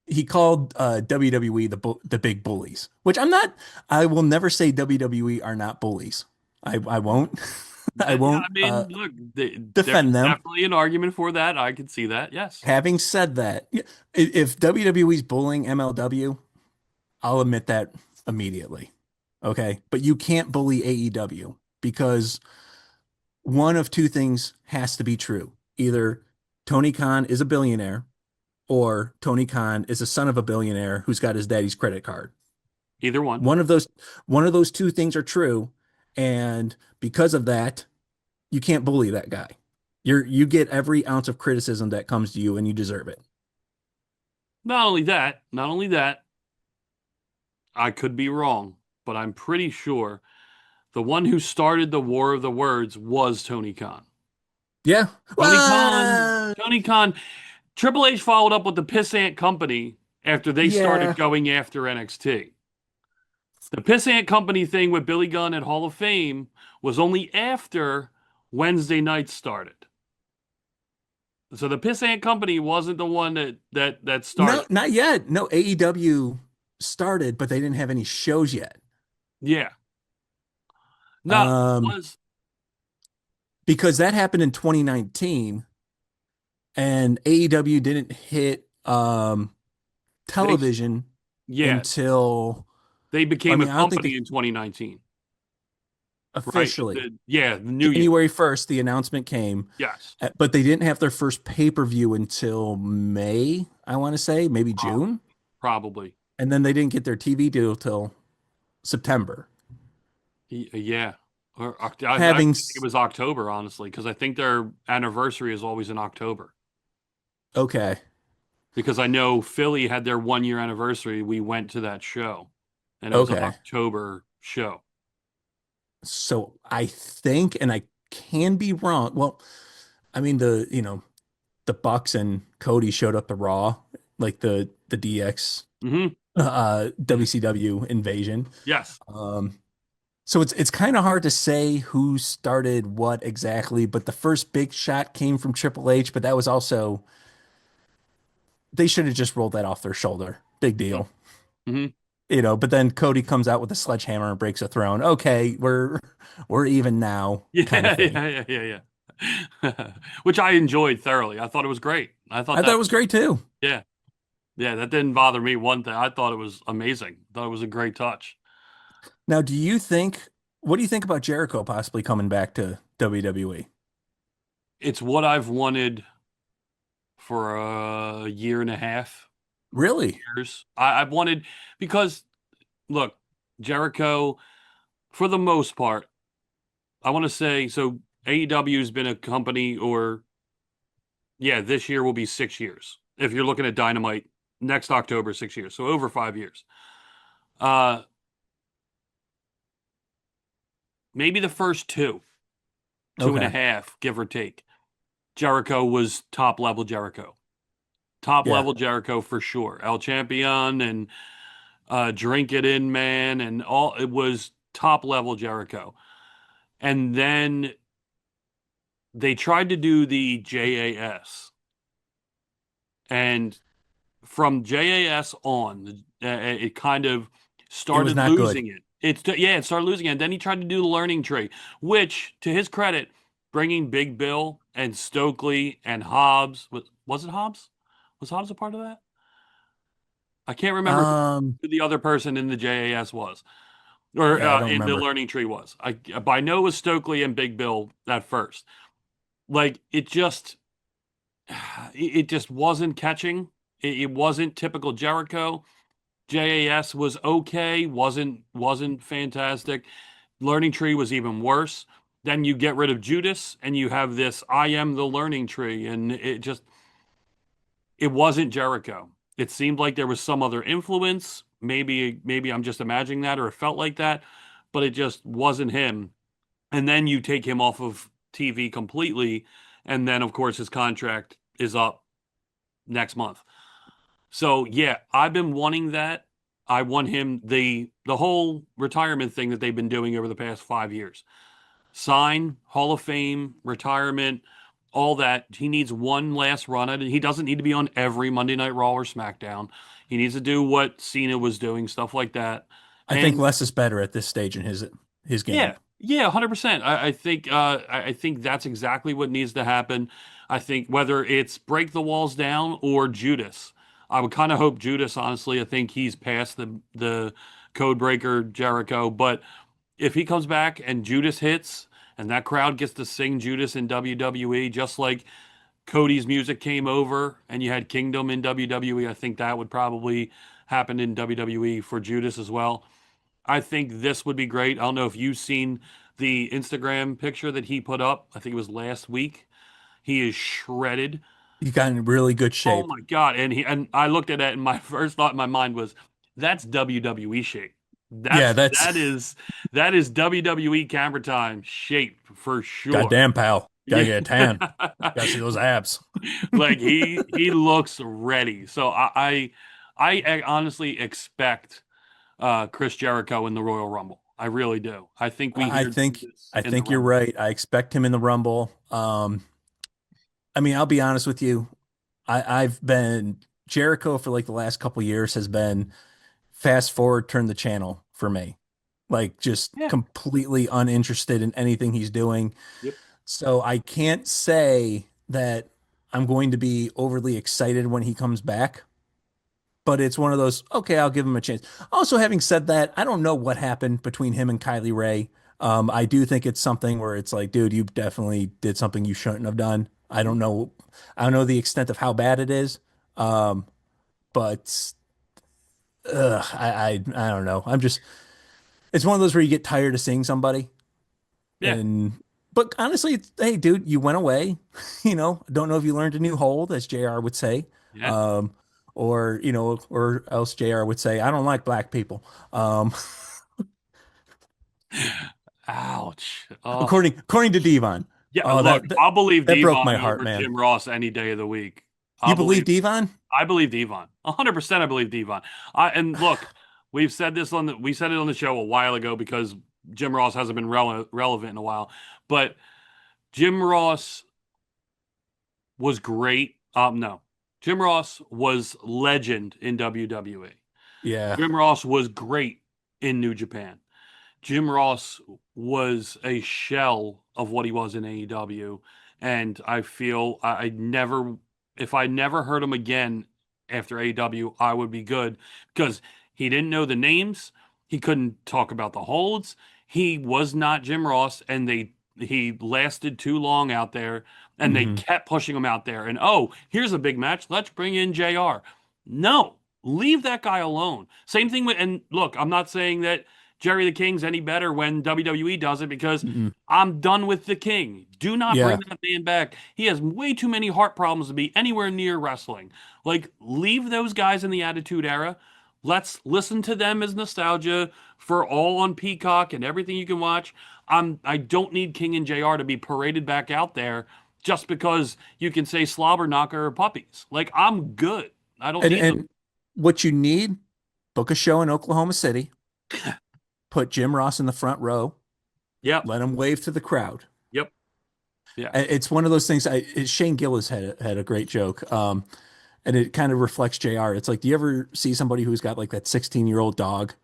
He called WWE the big bullies, which I will never say WWE are not bullies. I won't. I won't. I mean, look, defend them. Definitely an argument for that. I can see that. Yes. Having said that, if WWE's bullying MLW, I'll admit that immediately. Okay, but you can't bully AEW, because one of two things has to be true: either Tony Khan is a billionaire, or Tony Khan is a son of a billionaire who's got his daddy's credit card. Either one. One of those two things are true, and because of that, you can't bully that guy. You get every ounce of criticism that comes to you, and you deserve it. Not only that, I could be wrong, but I'm pretty sure the one who started the War of the Words was Tony Khan. Yeah. Tony Khan. Triple H followed up with the Pissant Company after they started going after NXT. The Pissant Company thing with Billy Gunn at Hall of Fame was only after Wednesday night started. So the Pissant Company wasn't the one that started. No, not yet. No, AEW started, but they didn't have any shows yet. Yeah. No, it was because that happened in 2019, and AEW didn't hit television until they became a company in 2019. Officially. Right? The new January 1st, the announcement came. Yes. But they didn't have their first pay-per-view until May, I want to say, maybe June. Probably. And then they didn't get their TV deal till September. Yeah. Or I think it was October, honestly, because I think their anniversary is always in October. Okay. Because I know Philly had their 1-year anniversary. We went to that show, and it was an October show. So I think, and I can be wrong. Well, I mean, the Bucks and Cody showed up to Raw, like the DX WCW invasion. Yes. So it's kind of hard to say who started what exactly, but the first big shot came from Triple H, but that was also, they should have just rolled that off their shoulder. Big deal. Mm-hmm. But then Cody comes out with a sledgehammer and breaks a throne. Okay, we're even now, Yeah, kind of thing. yeah. Which I enjoyed thoroughly. I thought it was great. I thought I thought that it was great too. yeah. Yeah, that didn't bother me one thing. I thought it was amazing. Thought it was a great touch. Now, what do you think about Jericho possibly coming back to WWE? It's what I've wanted for a year and a half, Really? years. I've wanted because look, Jericho, for the most part, I want to say so. AEW has been a company, or yeah, this year will be 6 years. If you're looking at Dynamite, next October, 6 years, so over 5 years. Uh, maybe the first two and a Okay. half, give or take. Jericho was top level Jericho. Top Yeah. level Jericho for sure. El Champion and Drink It In Man and all, it was top level Jericho. And then they tried to do the JAS. And from JAS on, it kind of It was started not good. losing it. It started losing it. And then he tried to do the learning tree, which, to his credit, bringing Big Bill and Stokely and Hobbs was it Hobbs? Was Hobbs a part of that? I can't remember Um, who the other person in the JAS was, or yeah, I don't in the remember. learning tree was. But I know it was Stokely and Big Bill at first. Like it just wasn't catching. It wasn't typical Jericho. JAS was okay, wasn't fantastic. Learning tree was even worse. Then you get rid of Judas and you have this I am the learning tree, and it wasn't Jericho. It seemed like there was some other influence. Maybe I'm just imagining that, or it felt like that, but it just wasn't him. And then you take him off of TV completely, and then of course his contract is up next month. So yeah, I've been wanting that. I want him the whole retirement thing that they've been doing over the past 5 years. Sign, Hall of Fame, retirement, all that. He needs one last run at it. He doesn't need to be on every Monday Night Raw or SmackDown. He needs to do what Cena was doing, stuff like that. I think And less is better at this stage in his game. yeah, 100%. I think that's exactly what needs to happen. I think whether it's break the walls down or Judas, I would kind of hope Judas. Honestly, I think he's past the code breaker Jericho. But if he comes back and Judas hits, and that crowd gets to sing Judas in WWE, just like Cody's music came over and you had Kingdom in WWE, I think that would probably happen in WWE for Judas as well. I think this would be great. I don't know if you've seen the Instagram picture that he put up. I think it was last week. He is shredded. He got in really good Oh shape. my God. And I looked at it and my first thought in my mind was that's WWE shape. Yeah, That's that's that is WWE camera time shape for sure. goddamn pal. Gotta Yeah. get a tan. Gotta see those abs. Like he looks ready. So I honestly expect Chris Jericho in the Royal Rumble. I really do. I think we I hear think this I in the think you're Rumble. right. I expect him in the Rumble. I mean, I'll be honest with you. I've been Jericho for like the last couple years has been fast forward, turn the channel for me. Like just Yeah. completely uninterested in anything he's doing. Yep. So I can't say that I'm going to be overly excited when he comes back, but it's one of those, okay, I'll give him a chance. Also, having said that, I don't know what happened between him and Kylie Ray. I do think it's something where it's like, dude, you definitely did something you shouldn't have done. I don't know. I don't know the extent of how bad it is. But I don't know. It's one of those where you get tired of seeing somebody. Yeah. And but honestly, hey, dude, you went away. Don't know if you learned a new hold, as JR would say. Yeah. Or else JR would say, I don't like black people. Ouch. Oh. According to Devon. Yeah, Oh, look, I'll believe that broke Devon my heart, over man. Jim Ross any day of the week. You believe Devon? I believe Devon. 100% I believe Devon. And look, we said it on the show a while ago because Jim Ross hasn't been relevant in a while. But Jim Ross was great. No. Jim Ross was legend in WWE. Yeah. Jim Ross was great in New Japan. Jim Ross was a shell of what he was in AEW, and I feel I never, if I never heard him again after AEW, I would be good because he didn't know the names, he couldn't talk about the holds, he was not Jim Ross, and he lasted too long out there, and they kept pushing him out there. And oh, here's a big match, let's bring in JR. No, leave that guy alone. Same thing with, and look, I'm not saying that Jerry the King's any better when WWE does it because I'm done with the King. Do not bring that man back. He has way too many heart problems to be anywhere near wrestling. Like, leave those guys in the Attitude Era. Let's listen to them as nostalgia for all on Peacock and everything you can watch. I don't need King and JR to be paraded back out there just because you can say slobber knocker or puppies. Like, I'm good. I don't need them. And what you need, book a show in Oklahoma City. Put Jim Ross in the front row. Yep. Let him wave to the crowd. Yep. Yeah. It's one of those things. Shane Gillis had a great joke. And it kind of reflects JR. It's like, do you ever see somebody who's got like that 16-year-old dog?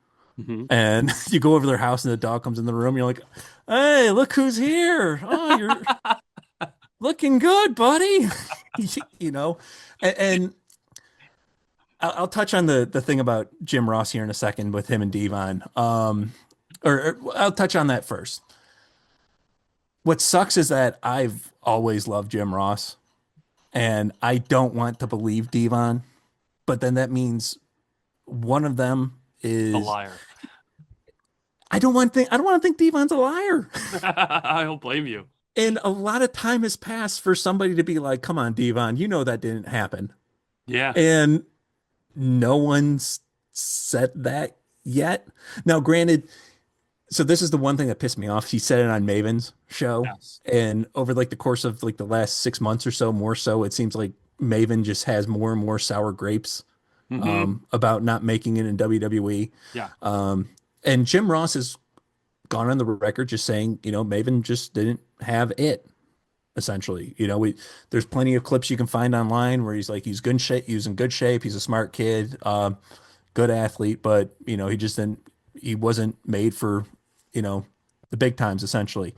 And you go over their house and the dog comes in the room. And you're like, hey, look who's here. Oh, you're looking good, buddy. You know, and I'll touch on the thing about Jim Ross here in a second with him and Devon. Or I'll touch on that first. What sucks is that I've always loved Jim Ross, and I don't want to believe Devon, but then that means one of them is a liar. I don't want to think Devon's a liar. I don't blame you. And a lot of time has passed for somebody to be like, come on, Devon, you know that didn't happen. Yeah. And no one's said that yet. Now, granted, so this is the one thing that pissed me off. He said it on Maven's show. Yes. And over like the course of like the last 6 months or so, more so, it seems like Maven just has more and more sour grapes about not making it in WWE. Yeah. And Jim Ross has gone on the record just saying, you know, Maven just didn't have it. Essentially, you know, there's plenty of clips you can find online where he's like, he's good shape, he's in good shape, he's a smart kid, good athlete, but you know, he wasn't made for, you know, the big times essentially.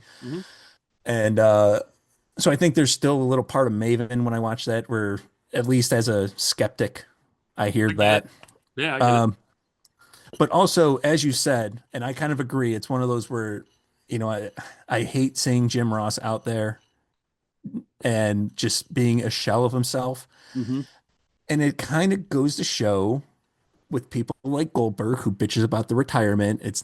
And so I think there's still a little part of Maven when I watch that where, at least as a skeptic, I hear that. Yeah. I get it. But also, as you said, and I kind of agree, it's one of those where, you know, I hate seeing Jim Ross out there and just being a shell of himself. And it kind of goes to show with people like Goldberg who bitches about the retirement. It's,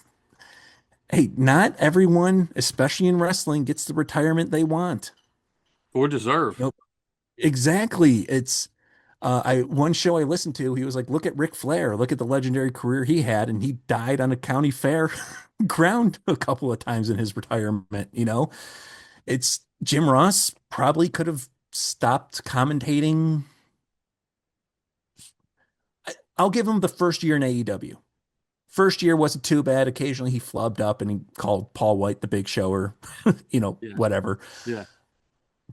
hey, not everyone, especially in wrestling, gets the retirement they want or deserve. Nope. Exactly. It's one show I listened to, he was like, look at Ric Flair, look at the legendary career he had, and he died on a county fair ground a couple of times in his retirement. You know, it's Jim Ross probably could have stopped commentating. I'll give him the first year in AEW. First year wasn't too bad. Occasionally he flubbed up and he called Paul White the Big Shower, you know, whatever. Yeah.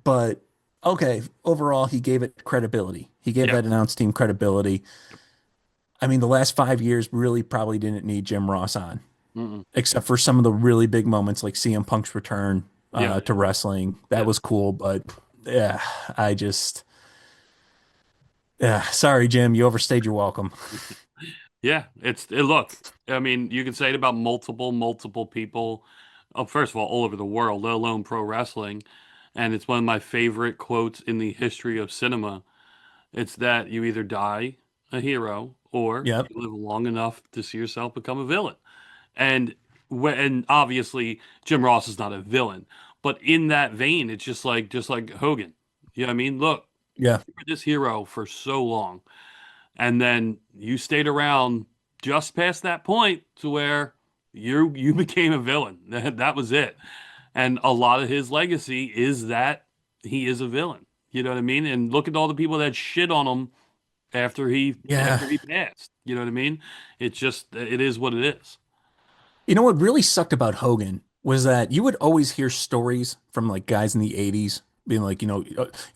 But okay, overall he gave it credibility. He gave that announce team credibility. I mean, the last 5 years really probably didn't need Jim Ross on, except for some of the really big moments like CM Punk's return to wrestling. That was cool, but yeah, sorry, Jim, you overstayed your welcome. Yeah, look, I mean, you can say it about multiple people. First of all over the world, let alone pro wrestling. And it's one of my favorite quotes in the history of cinema. It's that you either die a hero or you live long enough to see yourself become a villain. And obviously Jim Ross is not a villain, but in that vein, it's just like Hogan. You know what I mean? Look, you were this hero for so long, and then you stayed around just past that point to where you became a villain. That was it. And a lot of his legacy is that he is a villain. You know what I mean? And look at all the people that shit on him after he passed. You know what I mean? It's just, it is what it is. You know what really sucked about Hogan was that you would always hear stories from like guys in the 80s being like, you know,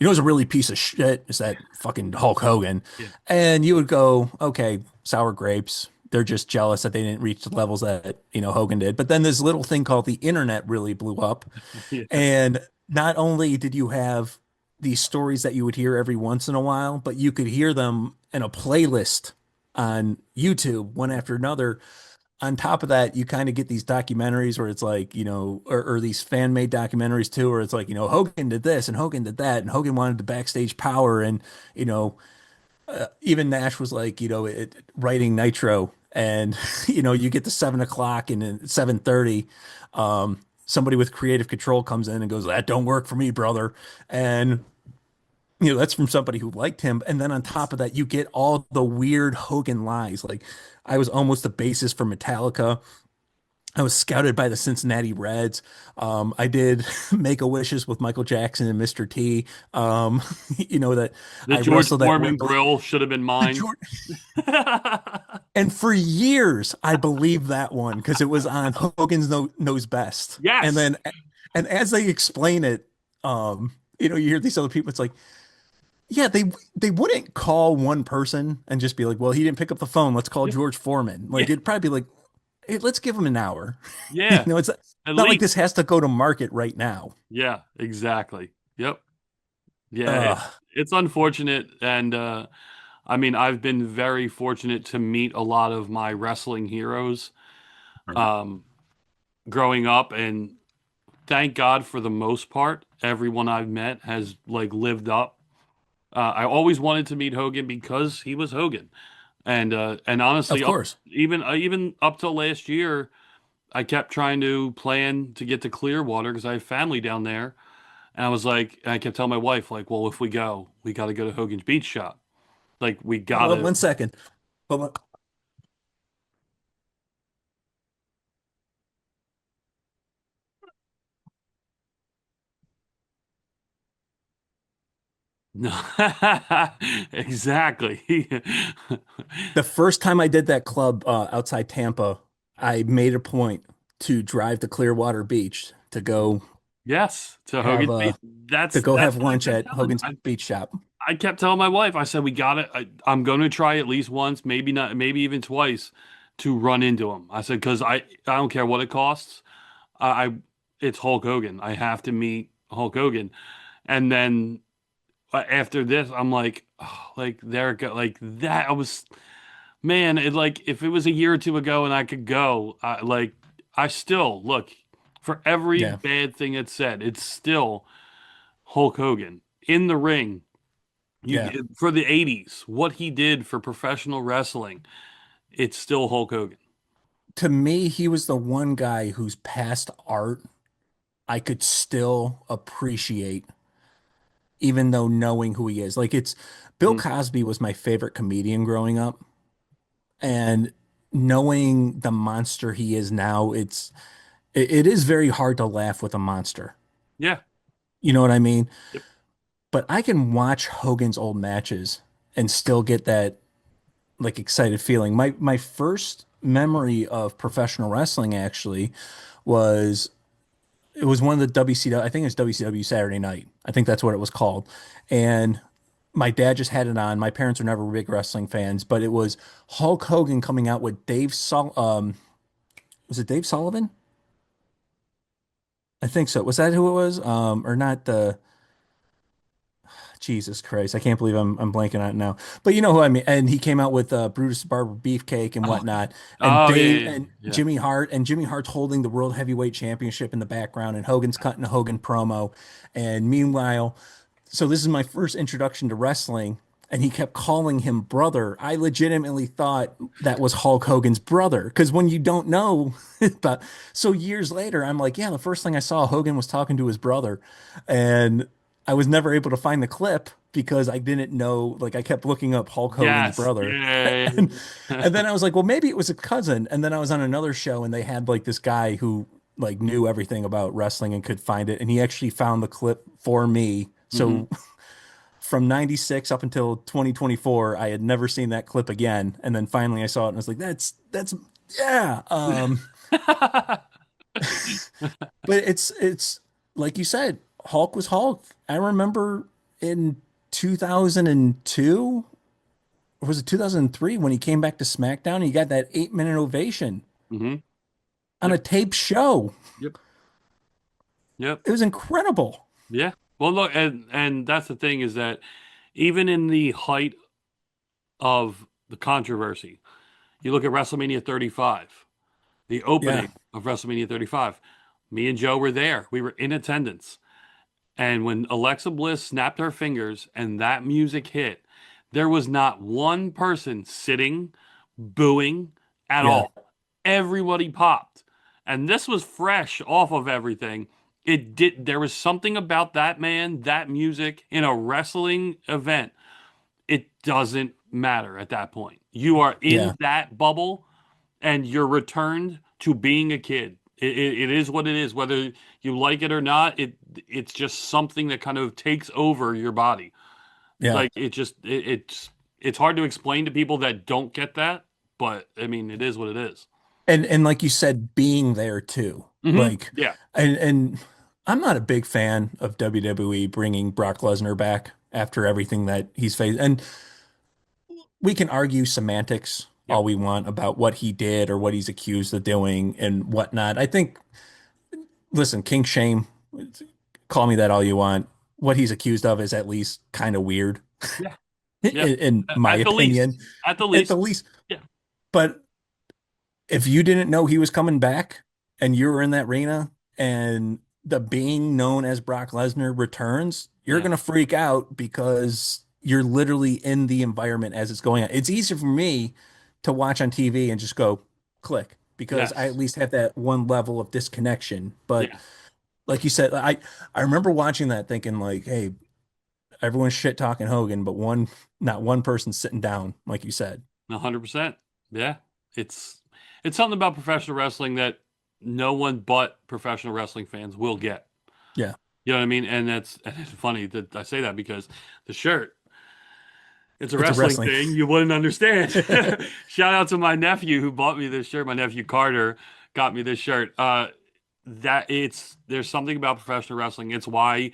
it's a really piece of shit is that fucking Hulk Hogan. Yeah. And you would go, okay, sour grapes, they're just jealous that they didn't reach the levels that, Hogan did. But then this little thing called the internet really blew up. Yeah. And not only did you have these stories that you would hear every once in a while, but you could hear them in a playlist on YouTube one after another. On top of that, you kind of get these documentaries where it's like, or these fan made documentaries too, where it's like, Hogan did this and Hogan did that, and Hogan wanted the backstage power. And, even Nash was like, writing Nitro, and, you get to 7 o'clock and then 7:30, somebody with creative control comes in and goes, that don't work for me, brother. And, that's from somebody who liked him. And then on top of that, you get all the weird Hogan lies. Like, I was almost the bassist for Metallica. I was scouted by the Cincinnati Reds. I did Make-A-Wishes with Michael Jackson and Mr. T. That The I George wrestled at Foreman Wembley. grill should have been mine. And for years, I believed that one because it was on Hogan's Knows Best. Yes. And as they explain it, you hear these other people. It's like, yeah, they wouldn't call one person and just be like, well, he didn't pick up the phone. Let's call George Foreman. Like, it'd probably be like, hey, let's give him an hour. Yeah. It's At not like least. this has to go to market right now. Yeah, exactly. Yep. Yeah, it's unfortunate. And I mean, I've been very fortunate to meet a lot of my wrestling heroes growing up. And thank God, for the most part, everyone I've met has like lived up. I always wanted to meet Hogan because he was Hogan. And honestly, Of course. even up till last year, I kept trying to plan to get to Clearwater because I have family down there. And I kept telling my wife, like, well, if we go, we got to go to Hogan's Beach Shop. Like, we got Hold on to. 1 second. Hold on. No, exactly. The first time I did that club outside Tampa, I made a point to drive to Clearwater Beach to go Yes, to have Hogan's Beach. That's have what I lunch kept at telling- Hogan's Beach Shop. I kept telling my wife, I said, we got it. I'm going to try at least once, maybe not, maybe even twice, to run into him. I said, because I don't care what it costs. It's Hulk Hogan. I have to meet Hulk Hogan. And then after this, I'm like, oh, like there it go, like that. Man, if it was a year or two ago and I could go, I still look for every Yeah. bad thing it said. It's still Hulk Hogan in the ring. For the 80s, what he did for professional wrestling, it's still Hulk Hogan. To me, he was the one guy whose past art I could still appreciate, even though knowing who he is. Like, it's Bill Cosby was my favorite comedian growing up. And knowing the monster he is now, it is very hard to laugh with a monster. Yeah. You know what I mean? Yep. But I can watch Hogan's old matches and still get that like excited feeling. My first memory of professional wrestling actually was it was one of the WCW, I think it was WCW Saturday Night. I think that's what it was called. And my dad just had it on. My parents were never big wrestling fans, but it was Hulk Hogan coming out with was it Dave Sullivan? I think so. Was that who it was? Or not the Jesus Christ, I can't believe I'm blanking on it now. But you know who I mean. And he came out with Brutus the Barber Beefcake and whatnot. And yeah. Jimmy Hart's holding the World Heavyweight Championship in the background, and Hogan's cutting a Hogan promo. And meanwhile, so this is my first introduction to wrestling, and he kept calling him brother. I legitimately thought that was Hulk Hogan's brother, because when you don't know, but so years later, I'm like, yeah, the first thing I saw, Hogan was talking to his brother, and I was never able to find the clip because I didn't know, like I kept looking up Hulk Hogan's brother. Yeah. And then I was like, well, maybe it was a cousin. And then I was on another show and they had like this guy who like knew everything about wrestling and could find it. And he actually found the clip for me. So from 96 up until 2024, I had never seen that clip again. And then finally I saw it and I was like, that's yeah. But it's like you said, Hulk was Hulk. I remember in 2002, was it 2003 when he came back to SmackDown and he got that 8-minute ovation Mm-hmm. on a taped show. Yep. Yep. It was incredible. Yeah. Well, look, and that's the thing is that even in the height of the controversy, you look at WrestleMania 35, the opening of WrestleMania 35. Me and Joe were there. We were in attendance. And when Alexa Bliss snapped her fingers and that music hit, there was not one person sitting, booing at all. Everybody popped. And this was fresh off of everything. There was something about that man, that music in a wrestling event. It doesn't matter at that point. You are in that bubble and you're returned to being a kid. It is what it is, whether you like it or not. It's just something that kind of takes over your body. Yeah. Like it's hard to explain to people that don't get that, but I mean, it is what it is. And like you said, being there too. Like, yeah. And I'm not a big fan of WWE bringing Brock Lesnar back after everything that he's faced. And we can argue semantics all we want about what he did or what he's accused of doing and whatnot. I think, listen, King Shame, call me that all you want. What he's accused of is at least kind of weird. Yeah. In my opinion. At the least. Yeah. But if you didn't know he was coming back and you were in that arena and the being known as Brock Lesnar returns, you're going to freak out because you're literally in the environment as it's going on. It's easier for me to watch on TV and just go click because I at least have that one level of disconnection. But like you said, I remember watching that thinking like, hey, everyone's shit talking Hogan, but not one person sitting down, like you said. 100%. Yeah. It's something about professional wrestling that no one but professional wrestling fans will get. Yeah. You know what I mean? And it's funny that I say that because the shirt, it's a wrestling thing you wouldn't understand. Shout out to my nephew who bought me this shirt. My nephew Carter got me this shirt. There's something about professional wrestling. It's why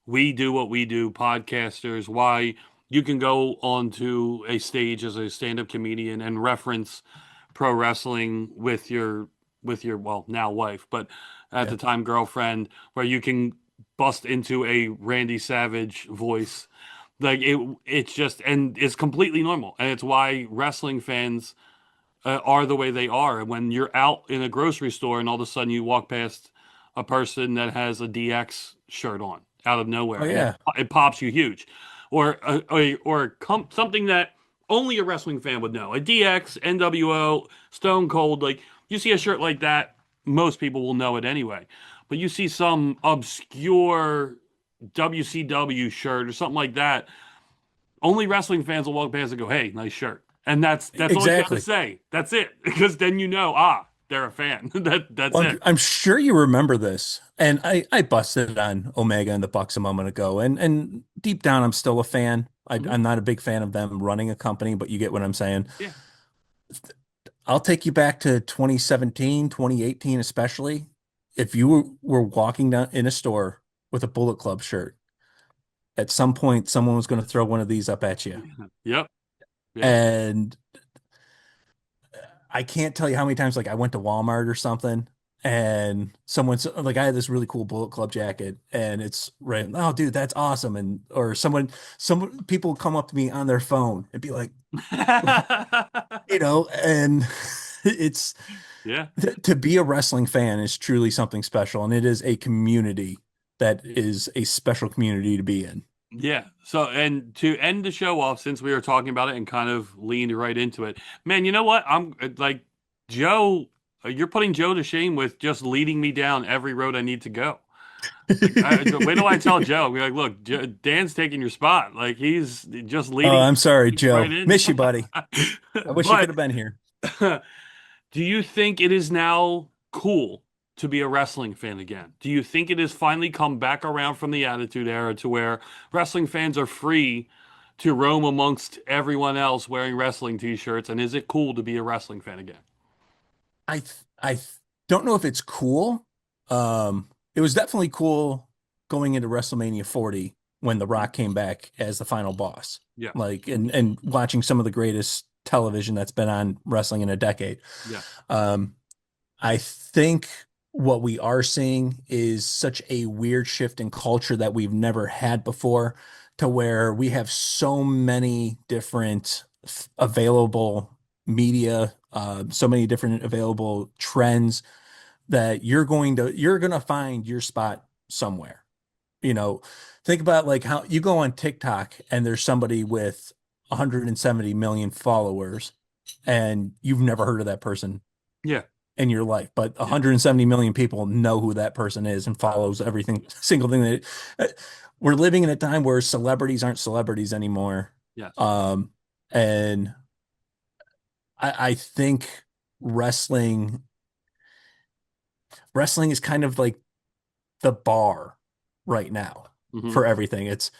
we do what we do, podcasters, why you can go onto a stage as a stand-up comedian and reference pro wrestling with your well, now wife, but at the time girlfriend, where you can bust into a Randy Savage voice. Like it's just, and it's completely normal. And it's why wrestling fans are the way they are. When you're out in a grocery store and all of a sudden you walk past a person that has a DX shirt on out of nowhere, it pops you huge. Or something that only a wrestling fan would know. A DX, NWO, Stone Cold, like you see a shirt like that, most people will know it anyway. But you see some obscure WCW shirt or something like that, only wrestling fans will walk past and go, "Hey, nice shirt," and that's all you have to say. That's it, because then you know, they're a fan. That's it. I'm sure you remember this, and I busted on Omega and the Bucks a moment ago, and deep down, I'm still a fan. I'm not a big fan of them running a company, but you get what I'm saying. Yeah. I'll take you back to 2017, 2018, especially if you were walking down in a store with a Bullet Club shirt. At some point, someone was going to throw one of these up at you. Yep. And I can't tell you how many times, like I went to Walmart or something and someone's like, I had this really cool Bullet Club jacket and it's right. Oh, dude, that's awesome. And, or some people come up to me on their phone and be like, you know, and it's, to be a wrestling fan is truly something special. And it is a community that is a special community to be in. Yeah. So, and to end the show off, since we were talking about it and kind of leaned right into it, man, you know what? I'm like, Joe, you're putting Joe to shame with just leading me down every road I need to go. Like, wait till I tell Joe. I'll be like, look, Dan's taking your spot. Like, he's just leading. Oh, I'm sorry, Joe. Right, miss you, buddy. I wish you could have been here. Do you think it is now cool to be a wrestling fan again? Do you think it has finally come back around from the Attitude Era to where wrestling fans are free to roam amongst everyone else wearing wrestling t-shirts? And is it cool to be a wrestling fan again? I don't know if it's cool. It was definitely cool going into WrestleMania 40 when The Rock came back as the final boss. Yeah. Like, and watching some of the greatest television that's been on wrestling in a decade. Yeah. I think what we are seeing is such a weird shift in culture that we've never had before, to where we have so many different available media, so many different available trends, that you're going to find your spot somewhere. You know, think about like how you go on TikTok and there's somebody with 170 million followers and you've never heard of that person Yeah. in your life, but 170 million people know who that person is and follows everything, single thing that we're living in a time where celebrities aren't celebrities anymore. Yes. And I think wrestling is kind of like the bar right now for everything. If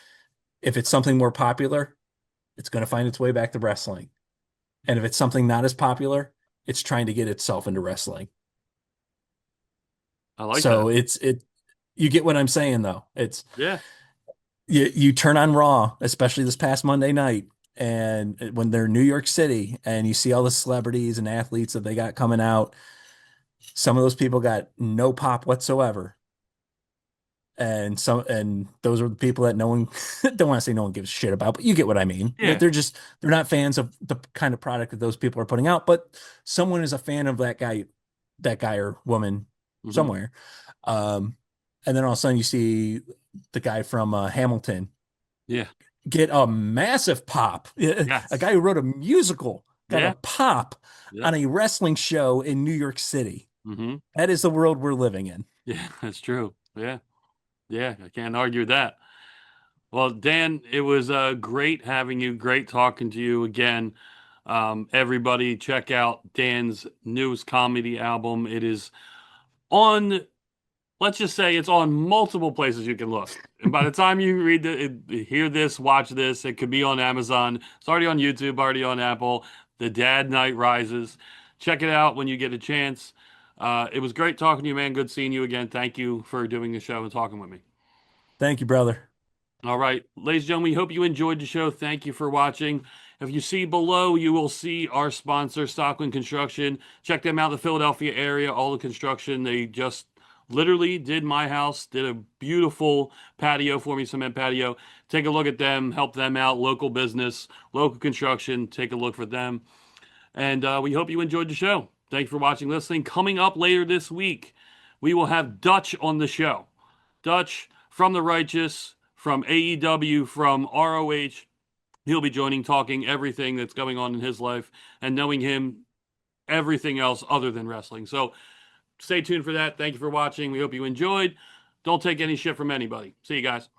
it's something more popular, it's going to find its way back to wrestling. And if it's something not as popular, it's trying to get itself into wrestling. I like so that. You get what I'm saying though. It's Yeah. You turn on Raw, especially this past Monday night, and when they're in New York City and you see all the celebrities and athletes that they got coming out, some of those people got no pop whatsoever. And those are the people that no one don't want to say no one gives a shit about, but you get what I mean. Yeah. They're not fans of the kind of product that those people are putting out, but someone is a fan of that guy or woman somewhere. And then all of a sudden you see the guy from Hamilton get a massive pop. Yes. A guy who wrote a musical got Yeah. a pop on a wrestling show in New York City. That is the world we're living in. Yeah, that's true. Yeah. Yeah, I can't argue with that. Well, Dan, it was great having you. Great talking to you again. Everybody, check out Dan's newest comedy album. It is on, let's just say it's on multiple places you can look. And by the time you hear this, watch this, it could be on Amazon. It's already on YouTube, already on Apple. The Dad Night Rises. Check it out when you get a chance. It was great talking to you, man. Good seeing you again. Thank you for doing the show and talking with me. Thank you, brother. All right, ladies and gentlemen, we hope you enjoyed the show. Thank you for watching. If you see below, you will see our sponsor, Stockland Construction. Check them out in the Philadelphia area. All the construction, they just literally did my house, did a beautiful patio for me, cement patio. Take a look at them, help them out, local business, local construction. Take a look for them. And we hope you enjoyed the show. Thank you for watching, listening. Coming up later this week, we will have Dutch on the show. Dutch from The Righteous, from AEW, from ROH. He'll be joining, talking everything that's going on in his life, and knowing him, everything else other than wrestling. So stay tuned for that. Thank you for watching. We hope you enjoyed. Don't take any shit from anybody. See you guys.